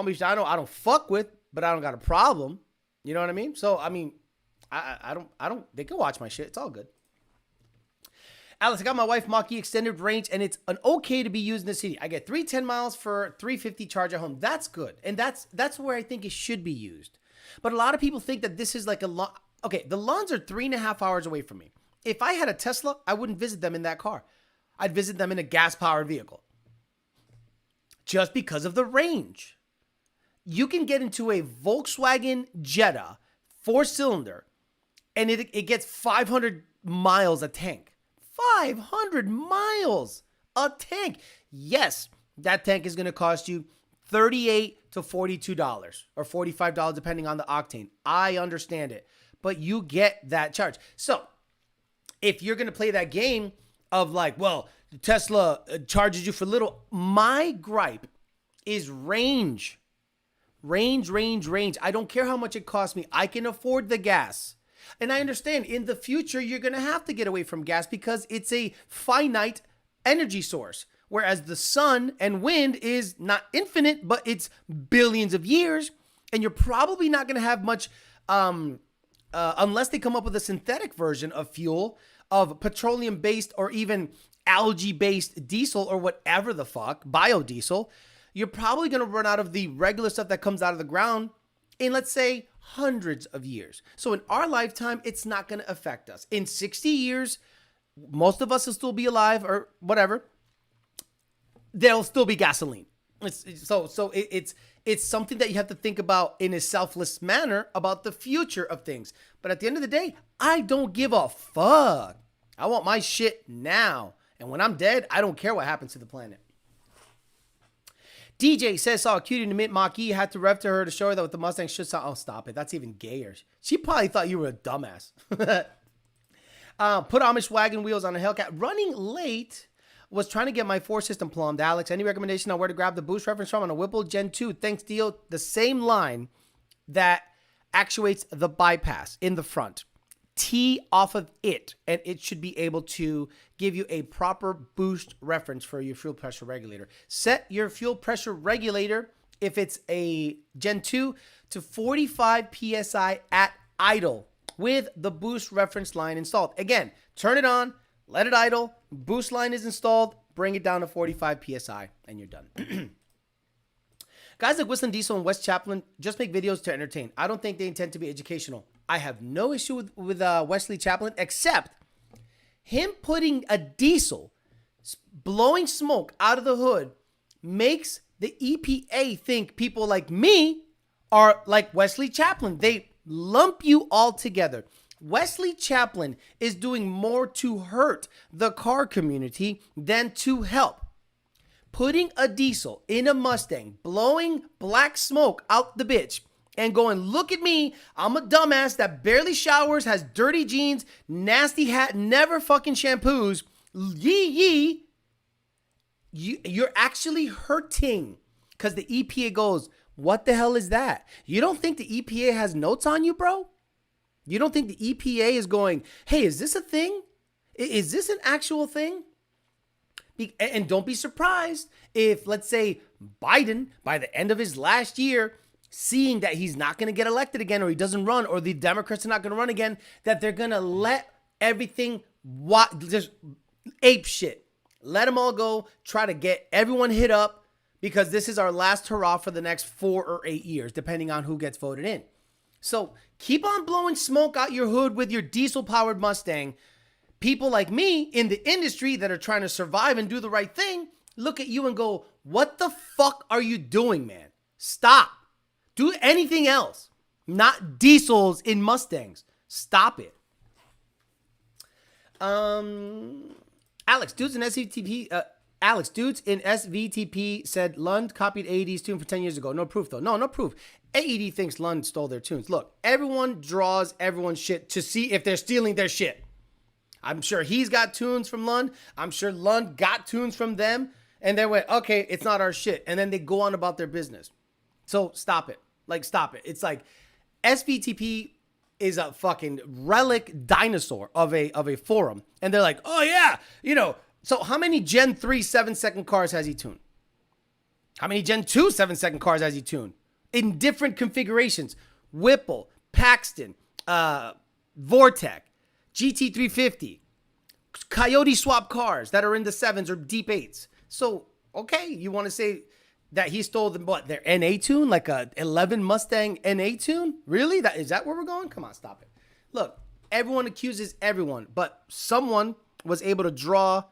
Beach Dino, I don't fuck with, but I don't got a problem. You know what I mean? So I mean, I don't. They can watch my shit. It's all good. Alex, I got my wife Mach-E extended range, and it's an okay to be used in the city. I get 310 miles for 350 charge at home. That's good, and that's where I think it should be used. But a lot of people think that this is like a lot. Okay, the Lawns are 3.5 hours away from me. If I had a Tesla, I wouldn't visit them in that car. I'd visit them in a gas-powered vehicle. Just because of the range. You can get into a Volkswagen Jetta 4-cylinder, and it gets 500 miles a tank. 500 miles. A tank. Yes, that tank is going to cost you $38 to $42 or $45 depending on the octane. I understand it, but you get that charge. So if you're going to play that game of like, well, Tesla charges you for little, my gripe is range. Range. I don't care how much it costs me. I can afford the gas. And I understand in the future, you're going to have to get away from gas because it's a finite energy source. Whereas the sun and wind is not infinite, but it's billions of years. And you're probably not going to have much, unless they come up with a synthetic version of fuel, of petroleum-based or even algae-based diesel or whatever the fuck, biodiesel. You're probably going to run out of the regular stuff that comes out of the ground in, let's say, hundreds of years. So in our lifetime, it's not going to affect us. In 60 years, most of us will still be alive or whatever. There'll still be gasoline. It's something that you have to think about in a selfless manner about the future of things. But at the end of the day, I don't give a fuck. I want my shit now. And when I'm dead, I don't care what happens to the planet. DJ says, saw a cutie in the Mint Mach-E, had to rev to her to show her that with the Mustang should sound. Oh, stop it. That's even gayer. She probably thought you were a dumbass. Put Amish wagon wheels on a Hellcat. Running late. Was trying to get my 4-system plumbed. Alex, any recommendation on where to grab the boost reference from on a Whipple Gen 2? Thanks, Dio. The same line that actuates the bypass in the front. Tee off of it, and it should be able to give you a proper boost reference for your fuel pressure regulator. Set your fuel pressure regulator, if it's a Gen 2, to 45 PSI at idle with the boost reference line installed. Again, turn it on, let it idle, boost line is installed, bring it down to 45 PSI, and you're done. Guys like Whistling Diesel and West Chaplin just make videos to entertain. I don't think they intend to be educational. I have no issue with Wesley Chaplin, except him putting a diesel, blowing smoke out of the hood, makes the EPA think people like me are like Wesley Chaplin. They lump you all together. Wesley Chaplin is doing more to hurt the car community than to help. Putting a diesel in a Mustang, blowing black smoke out the bitch, and going, look at me, I'm a dumbass that barely showers, has dirty jeans, nasty hat, never fucking shampoos, you're actually hurting. Because the EPA goes, what the hell is that? You don't think the EPA has notes on you, bro? You don't think the EPA is going, hey, is this a thing? Is this an actual thing? And don't be surprised if, let's say, Biden, by the end of his last year, seeing that he's not going to get elected again, or he doesn't run, or the Democrats are not going to run again, that they're going to let everything just ape shit. Let them all go. Try to get everyone hit up, because this is our last hurrah for the next 4 or 8 years, depending on who gets voted in. So keep on blowing smoke out your hood with your diesel-powered Mustang. People like me in the industry that are trying to survive and do the right thing look at you and go, what the fuck are you doing, man? Stop. Do anything else. Not diesels in Mustangs. Stop it. Alex, dudes in SVTP said Lund copied AED's tune for 10 years ago. No proof, though. No proof. AED thinks Lund stole their tunes. Look, everyone draws everyone's shit to see if they're stealing their shit. I'm sure he's got tunes from Lund. I'm sure Lund got tunes from them. And they went, okay, it's not our shit. And then they go on about their business. So stop it. Stop it. It's like SVTP is a fucking relic dinosaur of a forum. And they're like, oh yeah, so how many Gen 3 7-second cars has he tuned? How many Gen 2 7-second cars has he tuned? In different configurations. Whipple, Paxton, Vortec, GT350, Coyote swap cars that are in the 7s or deep 8s. So, okay, you want to say that he stole their NA tune, like a 11 Mustang NA tune? Really? Is that where we're going? Come on, stop it. Look, everyone accuses everyone, but someone was able to draw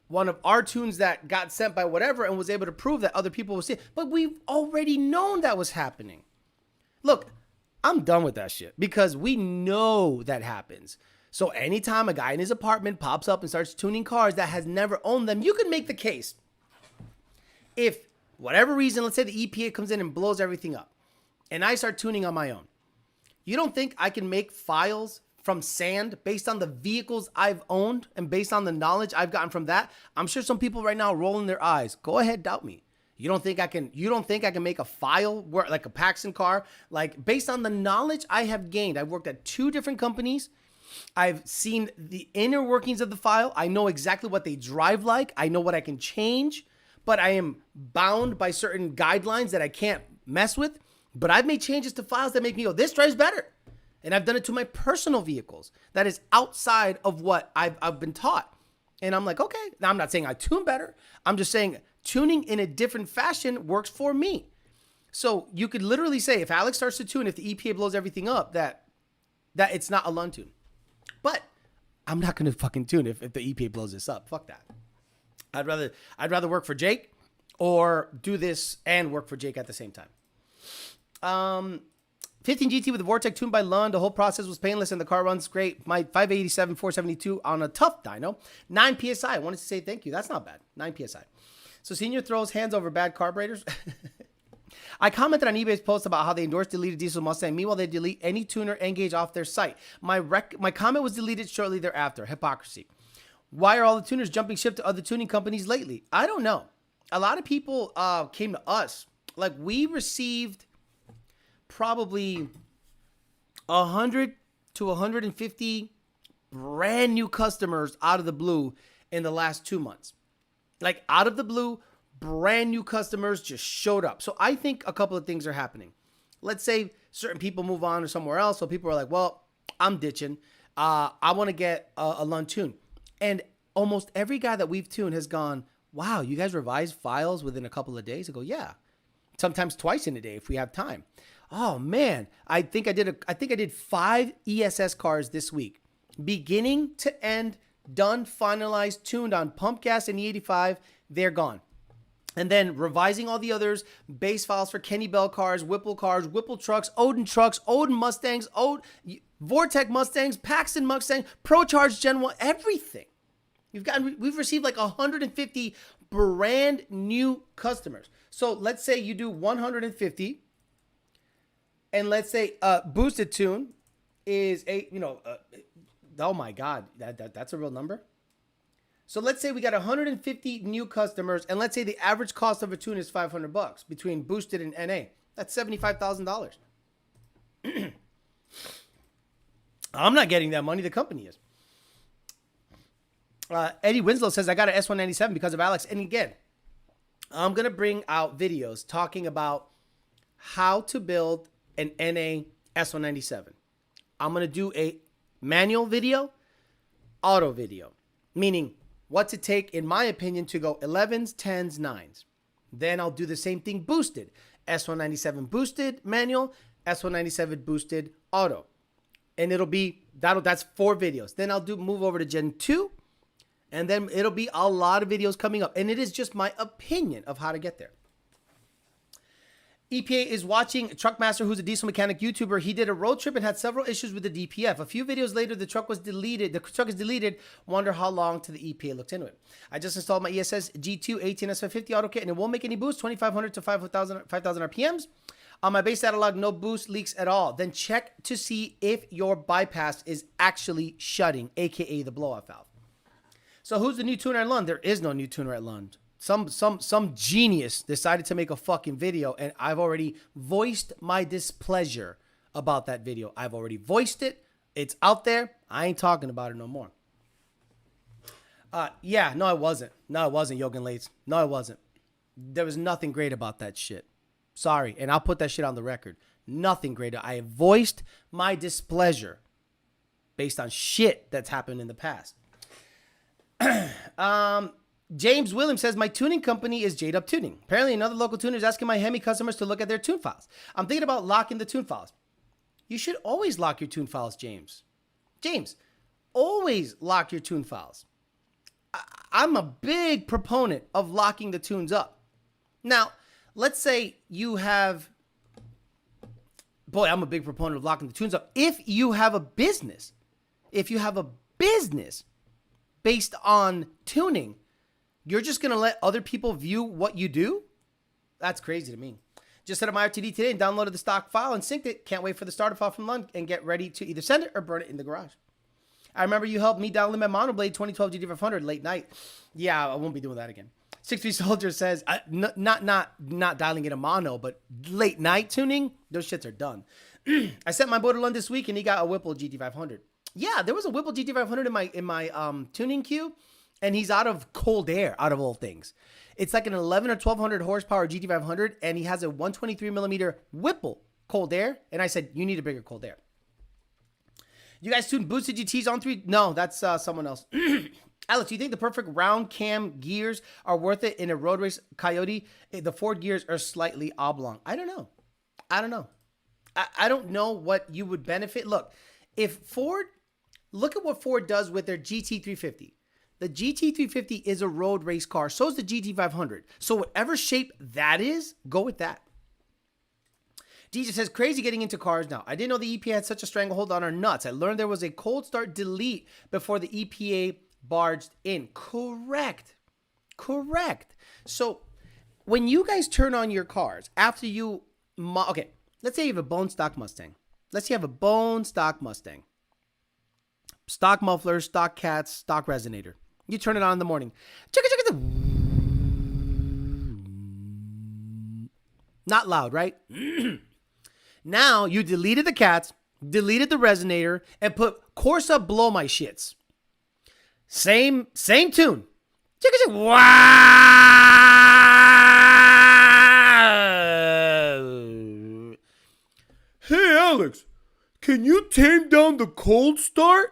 one of our tunes that got sent by whatever and was able to prove that other people will see it. But we've already known that was happening. Look, I'm done with that shit because we know that happens. So anytime a guy in his apartment pops up and starts tuning cars that has never owned them, you can make the case. If whatever reason, let's say the EPA comes in and blows everything up, and I start tuning on my own, you don't think I can make files from sand based on the vehicles I've owned and based on the knowledge I've gotten from that? I'm sure some people right now are rolling their eyes. Go ahead, doubt me. You don't think I can make a file where, like a Paxton car, like based on the knowledge I have gained? I've worked at 2 different companies. I've seen the inner workings of the file. I know exactly what they drive like. I know what I can change, but I am bound by certain guidelines that I can't mess with. But I've made changes to files that make me go, this drives better. And I've done it to my personal vehicles. That is outside of what I've been taught. And I'm like, okay. Now, I'm not saying I tune better. I'm just saying tuning in a different fashion works for me. So you could literally say, if Alex starts to tune, if the EPA blows everything up, that it's not a Lund tune. But I'm not going to fucking tune if the EPA blows this up. Fuck that. I'd rather work for Jake or do this and work for Jake at the same time. 15 GT with the Vortec tuned by Lund. The whole process was painless and the car runs great. My 587 472 on a tough dyno. 9 PSI. I wanted to say thank you. That's not bad. 9 PSI. So Senior throws hands over bad carburetors. I commented on eBay's post about how they endorse deleted diesel Mustang. Meanwhile, they delete any tuner N-Gauge off their site. My comment was deleted shortly thereafter. Hypocrisy. Why are all the tuners jumping ship to other tuning companies lately? I don't know. A lot of people came to us. Like, we received probably 100 to 150 brand new customers out of the blue in the last 2 months. Like, out of the blue, brand new customers just showed up. So I think a couple of things are happening. Let's say certain people move on or somewhere else. So people are like, well, I'm ditching. I want to get a Lund tune. And almost every guy that we've tuned has gone, wow, you guys revise files within a couple of days? I go, yeah. Sometimes twice in a day if we have time. Oh man, I think I did 5 ESS cars this week. Beginning to end, done, finalized, tuned on pump gas and E85, they're gone. And then revising all the others, base files for Kenny Bell cars, Whipple trucks, Odin Mustangs, Vortec Mustangs, Paxton Mustangs, ProCharge Gen 1, everything. We've received like 150 brand new customers. So let's say you do 150, and let's say boosted tune is oh my God, that's a real number. So let's say we got 150 new customers, and let's say the average cost of a tune is $500 between boosted and NA. That's $75,000. I'm not getting that money. The company is. Eddie Winslow says, I got an S197 because of Alex. And again, I'm going to bring out videos talking about how to build an NA S197. I'm going to do a manual video, auto video, meaning what's it take, in my opinion, to go 11s, 10s, 9s. Then I'll do the same thing boosted. S197 boosted manual, S197 boosted auto. And it'll be, that's 4 videos. Then I'll move over to Gen 2. And then it'll be a lot of videos coming up. And it is just my opinion of how to get there. EPA is watching Truckmaster, who's a diesel mechanic YouTuber. He did a road trip and had several issues with the DPF. A few videos later, the truck was deleted. The truck is deleted. Wonder how long till the EPA looked into it. I just installed my ESS G2 18S550 auto kit, and it won't make any boost, 2,500 to 5,000 RPMs. On my base analog, no boost leaks at all. Then check to see if your bypass is actually shutting, aka the blowout valve. So who's the new tuner at Lund? There is no new tuner at Lund. Some genius decided to make a fucking video, and I've already voiced my displeasure about that video. I've already voiced it. It's out there. I ain't talking about it no more. Yeah, no, I wasn't. No, I wasn't, Yogan Lates. No, I wasn't. There was nothing great about that shit. Sorry, and I'll put that shit on the record. Nothing great. I have voiced my displeasure based on shit that's happened in the past. James Williams says, my tuning company is Jade Up Tuning. Apparently another local tuner is asking my Hemi customers to look at their tune files. I'm thinking about locking the tune files. You should always lock your tune files, James. James, always lock your tune files. I'm a big proponent of locking the tunes up. Now, let's say you have, I'm a big proponent of locking the tunes up. If you have a business if you have a business based on tuning, you're just going to let other people view what you do? That's crazy to me. Just set up my RTD today and downloaded the stock file and synced it. Can't wait for the starter file from Lund and get ready to either send it or burn it in the garage. I remember you helped me download my Monoblade 2012 GT500 late night. Yeah, I won't be doing that again. 6-3 Soldier says, not dialing it a mono, but late night tuning, those shits are done. I sent my boy to Lund this week and he got a Whipple GT500. Yeah, there was a Whipple GT500 in my tuning queue, and he's out of cold air, out of all things. It's like an 11 or 1200 horsepower GT500, and he has a 123 millimeter Whipple cold air. And I said, you need a bigger cold air. You guys tuned boosted GTs on 3? No, that's someone else. Alex, do you think the perfect round cam gears are worth it in a road race Coyote? The Ford gears are slightly oblong. I don't know. I don't know what you would benefit. Look at what Ford does with their GT350. The GT350 is a road race car. So is the GT500. So whatever shape that is, go with that. DJ says, crazy getting into cars now. I didn't know the EPA had such a stranglehold on our nuts. I learned there was a cold start delete before the EPA barged in. Correct. So when you guys turn on your cars, after you, okay, let's say you have a bone stock Mustang. Let's say you have a bone stock Mustang. Stock muffler, stock cats, stock resonator. You turn it on in the morning. Not loud, right? Now you deleted the cats, deleted the resonator, and put Corsa Blow My Shits. Same tune. Wow. Hey, Alex, can you tame down the cold start?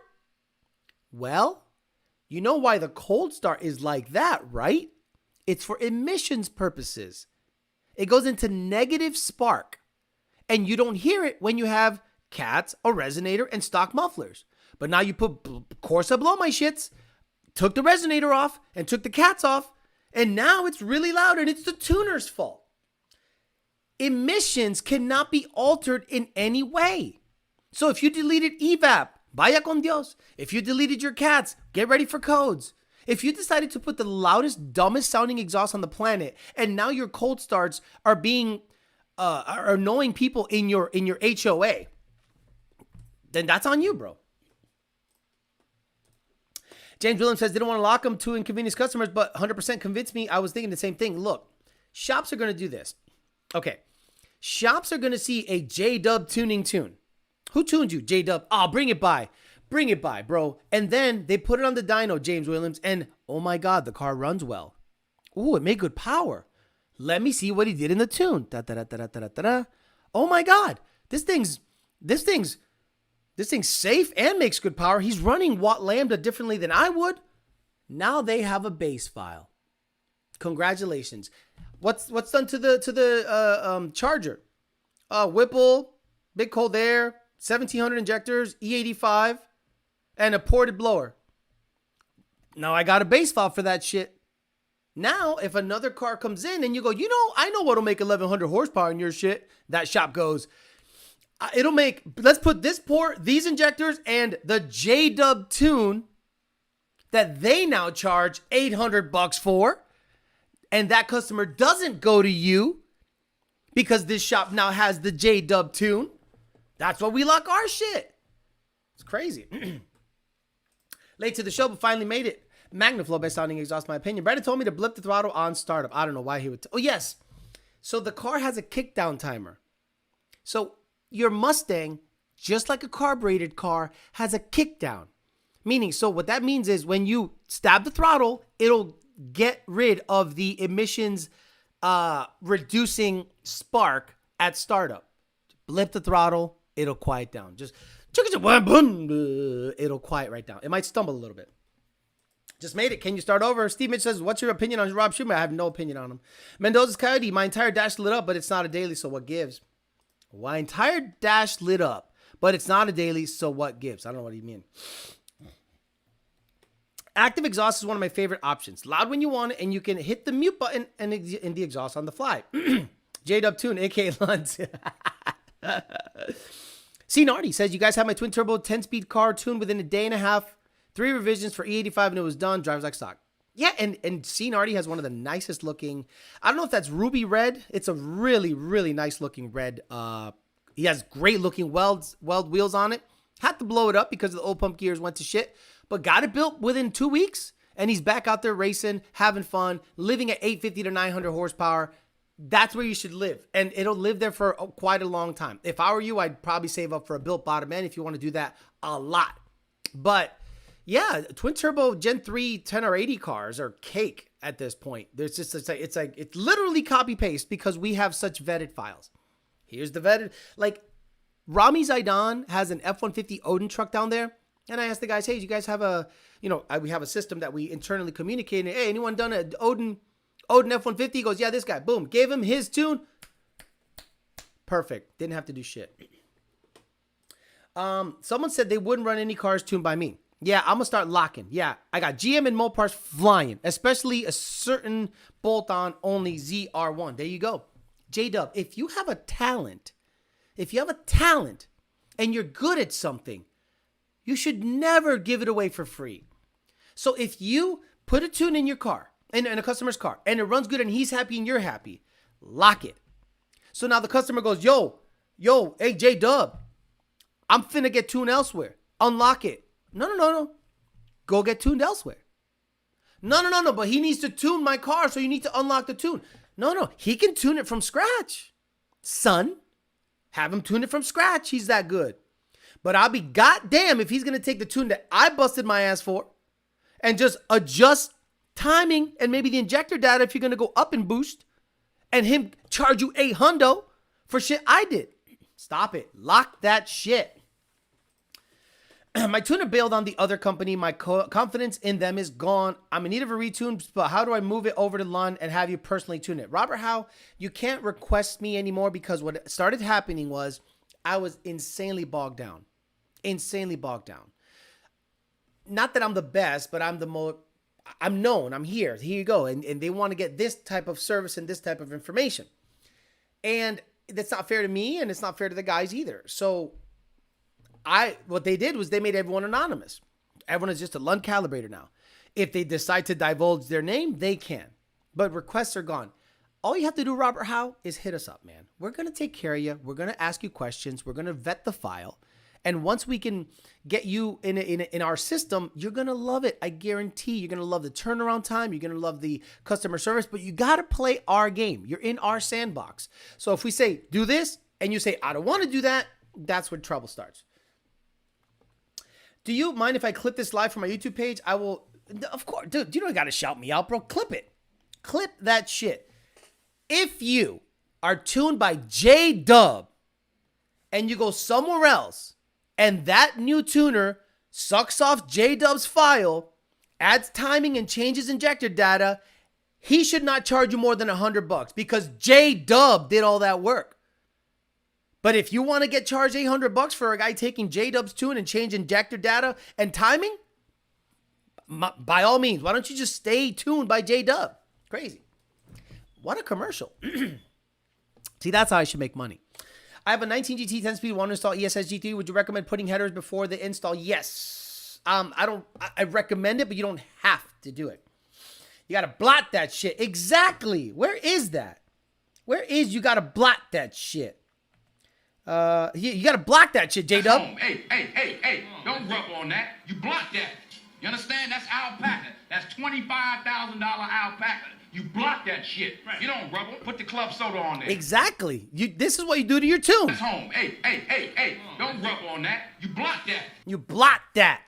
Well, you know why the cold start is like that, right? It's for emissions purposes. It goes into negative spark, and you don't hear it when you have cats, a resonator, and stock mufflers. But now you put Corsa Blow My Shits, took the resonator off, and took the cats off, and now it's really loud, and it's the tuner's fault. Emissions cannot be altered in any way. So if you deleted evap, vaya con Dios. If you deleted your cats, get ready for codes. If you decided to put the loudest, dumbest sounding exhaust on the planet, and now your cold starts are being are annoying people in your HOA, then that's on you, bro. James Williams says, didn't want to lock them to inconvenience customers, but 100% convinced me. I was thinking the same thing. Look, shops are going to do this. Okay. Shops are going to see a J-Dub tuning tune. Who tuned you? J-Dub. Oh, bring it by. Bring it by, bro. And then they put it on the dyno, James Williams, and oh my God, the car runs well. Ooh, it made good power. Let me see what he did in the tune. Da-da-da-da-da-da-da. Oh my God. This thing's safe and makes good power. He's running Watt Lambda differently than I would. Now they have a base file. Congratulations. What's done to the charger? Whipple, big cold air, 1700 injectors, E85, and a ported blower. Now I got a base file for that shit. Now, if another car comes in and you go, I know what'll make 1100 horsepower in your shit. That shop goes, it'll make, let's put this port, these injectors, and the J-Dub tune that they now charge $800 for. And that customer doesn't go to you because this shop now has the J-Dub tune. That's why we lock our shit. It's crazy. Late to the show, but finally made it. Magnaflow best sounding exhaust, my opinion. Brandon told me to blip the throttle on startup. I don't know why he would. Oh, yes. So the car has a kickdown timer. So your Mustang, just like a carbureted car, has a kickdown. Meaning, so what that means is when you stab the throttle, it'll get rid of the emissions reducing spark at startup. Blip the throttle, it'll quiet down. Just it'll quiet right down. It might stumble a little bit. Just made it. Can you start over? Steve Mitch says, what's your opinion on Rob Schumer? I have no opinion on him. Mendoza's Coyote, my entire dash lit up, but it's not a daily, so what gives? My entire dash lit up, but it's not a daily, so what gives? I don't know what you mean. Active exhaust is one of my favorite options. Loud when you want it, and you can hit the mute button and the exhaust on the fly. J-Dub Tune, a.k.a. Luntz. C. Nardi says, you guys have my twin turbo 10-speed car tuned within a day and a half. 3 revisions for E85 and it was done. Drives like stock. Yeah, and C. Nardi has one of the nicest looking. I don't know if that's ruby red. It's a really, really nice looking red. He has great looking weld wheels on it. Had to blow it up because the old pump gears went to shit, but got it built within 2 weeks. And he's back out there racing, having fun, living at 850 to 900 horsepower. That's where you should live. And it'll live there for quite a long time. If I were you, I'd probably save up for a built bottom end if you want to do that a lot. But yeah, twin turbo Gen 3 10 or 80 cars are cake at this point. There's just, it's literally copy paste because we have such vetted files. Here's the vetted, like Rami Zaidan has an F-150 Odin truck down there. And I asked the guys, hey, do you guys have we have a system that we internally communicate. Hey, anyone done an Odin F-150? He goes, yeah, this guy. Boom. Gave him his tune. Perfect. Didn't have to do shit. Someone said they wouldn't run any cars tuned by me. Yeah, I'm going to start locking. Yeah, I got GM and Mopars flying, especially a certain bolt-on only ZR1. There you go. J-Dub, if you have a talent and you're good at something, you should never give it away for free. So if you put a tune in your car, in a customer's car, and it runs good and he's happy and you're happy, lock it. So now the customer goes, yo, hey, J-Dub, I'm finna get tuned elsewhere. Unlock it. No. Go get tuned elsewhere. No, but he needs to tune my car, so you need to unlock the tune. No, he can tune it from scratch. Son, have him tune it from scratch. He's that good. But I'll be goddamn if he's going to take the tune that I busted my ass for and just adjust timing and maybe the injector data if you're going to go up and boost and him charge you $800 for shit I did. Stop it. Lock that shit. My tuner bailed on the other company. My confidence in them is gone. I'm in need of a retune, but how do I move it over to Lund and have you personally tune it? Robert Howe, you can't request me anymore because what started happening was I was insanely bogged down. Not that I'm the best, but I'm known. I'm here. Here you go. And they want to get this type of service and this type of information. And that's not fair to me, and it's not fair to the guys either. So what they did was they made everyone anonymous. Everyone is just a Lund calibrator now. If they decide to divulge their name, they can. But requests are gone. All you have to do, Robert Howe, is hit us up, man. We're going to take care of you. We're going to ask you questions. We're going to vet the file. And once we can get you in our system, you're going to love it. I guarantee you're going to love the turnaround time. You're going to love the customer service. But you got to play our game. You're in our sandbox. So if we say, do this, and you say, I don't want to do that, that's where trouble starts. Do you mind if I clip this live from my YouTube page? I will. Of course. Dude, you don't got to shout me out, bro. Clip it. Clip that shit. If you are tuned by J-Dub and you go somewhere else and that new tuner sucks off J-Dub's file, adds timing and changes injector data, he should not charge you more than $100 because J-Dub did all that work. But if you want to get charged $800 for a guy taking J-Dub's tune and change injector data and timing, by all means, why don't you just stay tuned by J-Dub? Crazy. What a commercial. See, that's how I should make money. I have a 19 GT 10-speed, want to install ESS GT. Would you recommend putting headers before the install? Yes. I recommend it, but you don't have to do it. You got to blot that shit. Exactly. Where is that? You got to blot that shit? You got to block that shit, J-Dub. Hey, don't rub on that. You block that. You understand? That's alpaca. That's $25,000 alpaca. You block that shit. Right. You don't rub it. Put the club soda on there. Exactly. This is what you do to your tune. That's home. Hey, don't rub on that. You block that. You block that.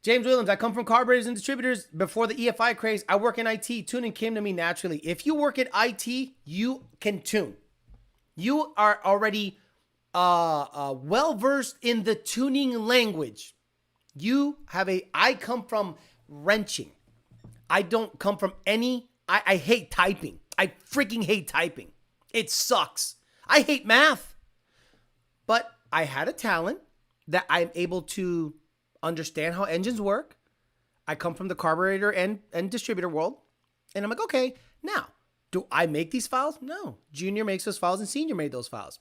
James Williams, I come from carburetors and distributors before the EFI craze. I work in IT. Tuning came to me naturally. If you work in IT, you can tune. You are already well-versed in the tuning language. I come from wrenching. I don't come from I hate typing. I freaking hate typing. It sucks. I hate math. But I had a talent that I'm able to understand how engines work. I come from the carburetor and distributor world. And I'm like, okay, now, do I make these files? No. Junior makes those files and Senior made those files.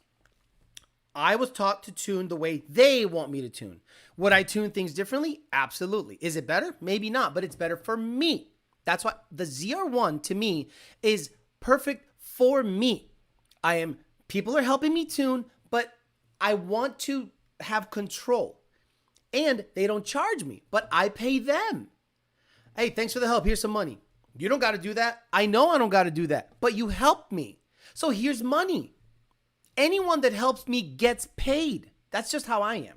I was taught to tune the way they want me to tune. Would I tune things differently? Absolutely. Is it better? Maybe not, but it's better for me. That's why the ZR1 to me is perfect for me. People are helping me tune, but I want to have control. And they don't charge me, but I pay them. Hey, thanks for the help. Here's some money. You don't got to do that. I know I don't got to do that, but you helped me. So here's money. Anyone that helps me gets paid. That's just how I am.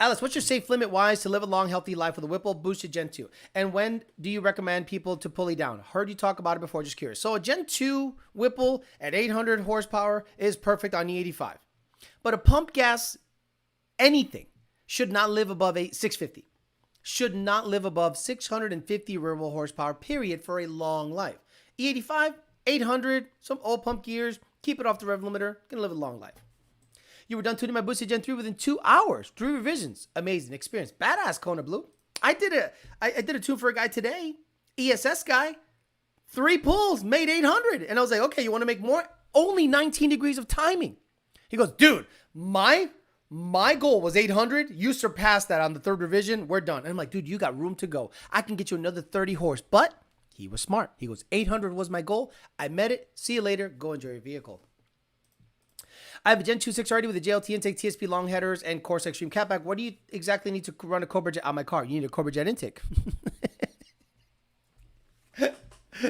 Alice, what's your safe limit wise to live a long, healthy life with a Whipple boosted Gen 2? And when do you recommend people to pull it down? Heard you talk about it before, just curious. So a Gen 2 Whipple at 800 horsepower is perfect on E85. But a pump gas, anything, should not live above 650. Should not live above 650 real horsepower, period, for a long life. E85, 800, some old pump gears, keep it off the rev limiter, gonna live a long life. You were done tuning my boosted Gen 3 within 2 hours. 3 revisions. Amazing experience. Badass, Kona Blue. I did a tune for a guy today, ESS guy. 3 pulls, made 800. And I was like, okay, you want to make more? Only 19 degrees of timing. He goes, dude, my goal was 800. You surpassed that on the 3rd revision. We're done. And I'm like, dude, you got room to go. I can get you another 30 horse. But he was smart. He goes, 800 was my goal. I met it. See you later. Go enjoy your vehicle. I have a Gen 2 6RD with a JLT intake, TSP long headers, and Corsa Extreme catback. What do you exactly need to run a Cobra Jet on my car? You need a Cobra Jet intake.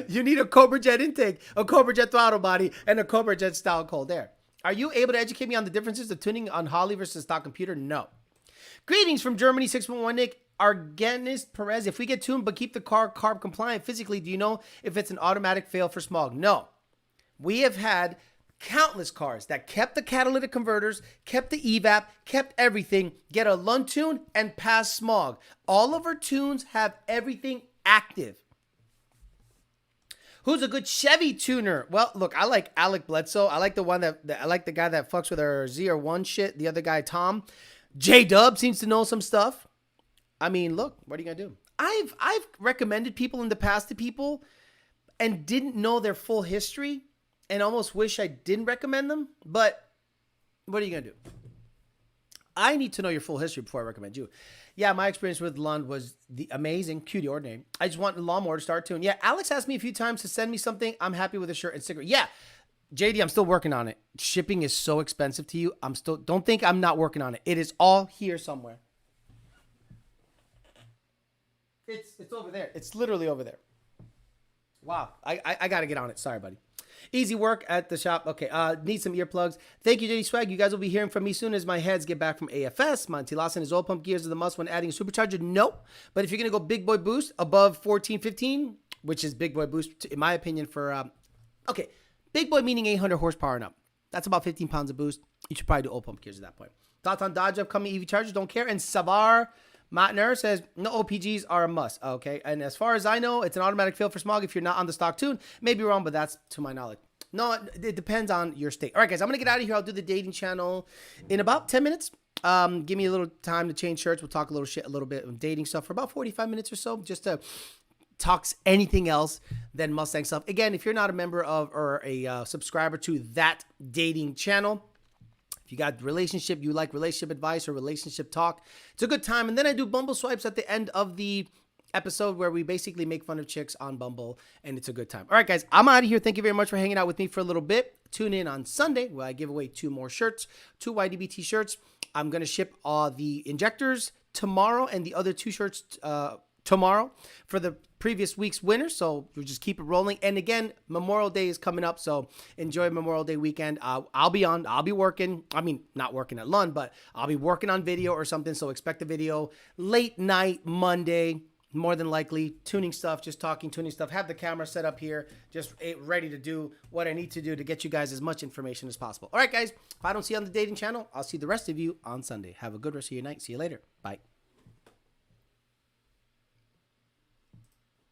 You need a Cobra Jet intake, a Cobra Jet throttle body, and a Cobra Jet style cold air. Are you able to educate me on the differences of tuning on Holly versus stock computer? No. Greetings from Germany, 611 Nick. Argenis Perez, if we get tuned but keep the car carb compliant physically, do you know if it's an automatic fail for smog? No. We have had countless cars that kept the catalytic converters, kept the evap, kept everything, get a Lund tune, and pass smog. All of our tunes have everything active. Who's a good Chevy tuner? Well, look, I like Alec Bledsoe. I like the one I like the guy that fucks with our ZR1 shit. The other guy, Tom. J-Dub seems to know some stuff. I mean, look, what are you gonna do? I've recommended people in the past to people and didn't know their full history. And almost wish I didn't recommend them, but what are you going to do? I need to know your full history before I recommend you. Yeah, my experience with Lund was amazing, cutie ordinary. I just want the lawnmower to start tune. Yeah, Alex asked me a few times to send me something. I'm happy with a shirt and sticker. Yeah, JD, I'm still working on it. Shipping is so expensive to you. Don't think I'm not working on it. It is all here somewhere. It's over there. It's literally over there. Wow, I got to get on it. Sorry, buddy. Easy work at the shop. Okay, need some earplugs. Thank you, JD Swag. You guys will be hearing from me soon as my heads get back from AFS. Monty Lawson, his oil pump gears are the must when adding a supercharger? Nope. But if you're going to go big boy boost above 14, 15, which is big boy boost, in my opinion, for, okay, big boy meaning 800 horsepower and up. That's about 15 pounds of boost. You should probably do oil pump gears at that point. Thoughts on Dodge upcoming EV chargers? Don't care. And Savar Matner says, no OPGs are a must. Okay. And as far as I know, it's an automatic fail for smog if you're not on the stock tune. Maybe wrong, but that's to my knowledge. No, it depends on your state. All right, guys, I'm going to get out of here. I'll do the dating channel in about 10 minutes. Give me a little time to change shirts. We'll talk a little bit of dating stuff for about 45 minutes or so, just to talk anything else than Mustang stuff. Again, if you're not a member of or a subscriber to that dating channel, if you got you like relationship advice or relationship talk, it's a good time. And then I do Bumble swipes at the end of the episode where we basically make fun of chicks on Bumble, and it's a good time. All right, guys, I'm out of here. Thank you very much for hanging out with me for a little bit. Tune in on Sunday where I give away 2 more shirts, 2 YDBT shirts. I'm going to ship the injectors tomorrow and the other 2 shirts tomorrow for the previous week's winner. So we'll just keep it rolling. And again, Memorial Day is coming up, so enjoy Memorial Day weekend. I'll be working. I mean, not working at Lund, but I'll be working on video or something. So expect a video late night Monday. More than likely, tuning stuff, just talking tuning stuff. Have the camera set up here, just ready to do what I need to do to get you guys as much information as possible. All right, guys, if I don't see you on the dating channel, I'll see the rest of you on Sunday. Have a good rest of your night. See you later. Bye.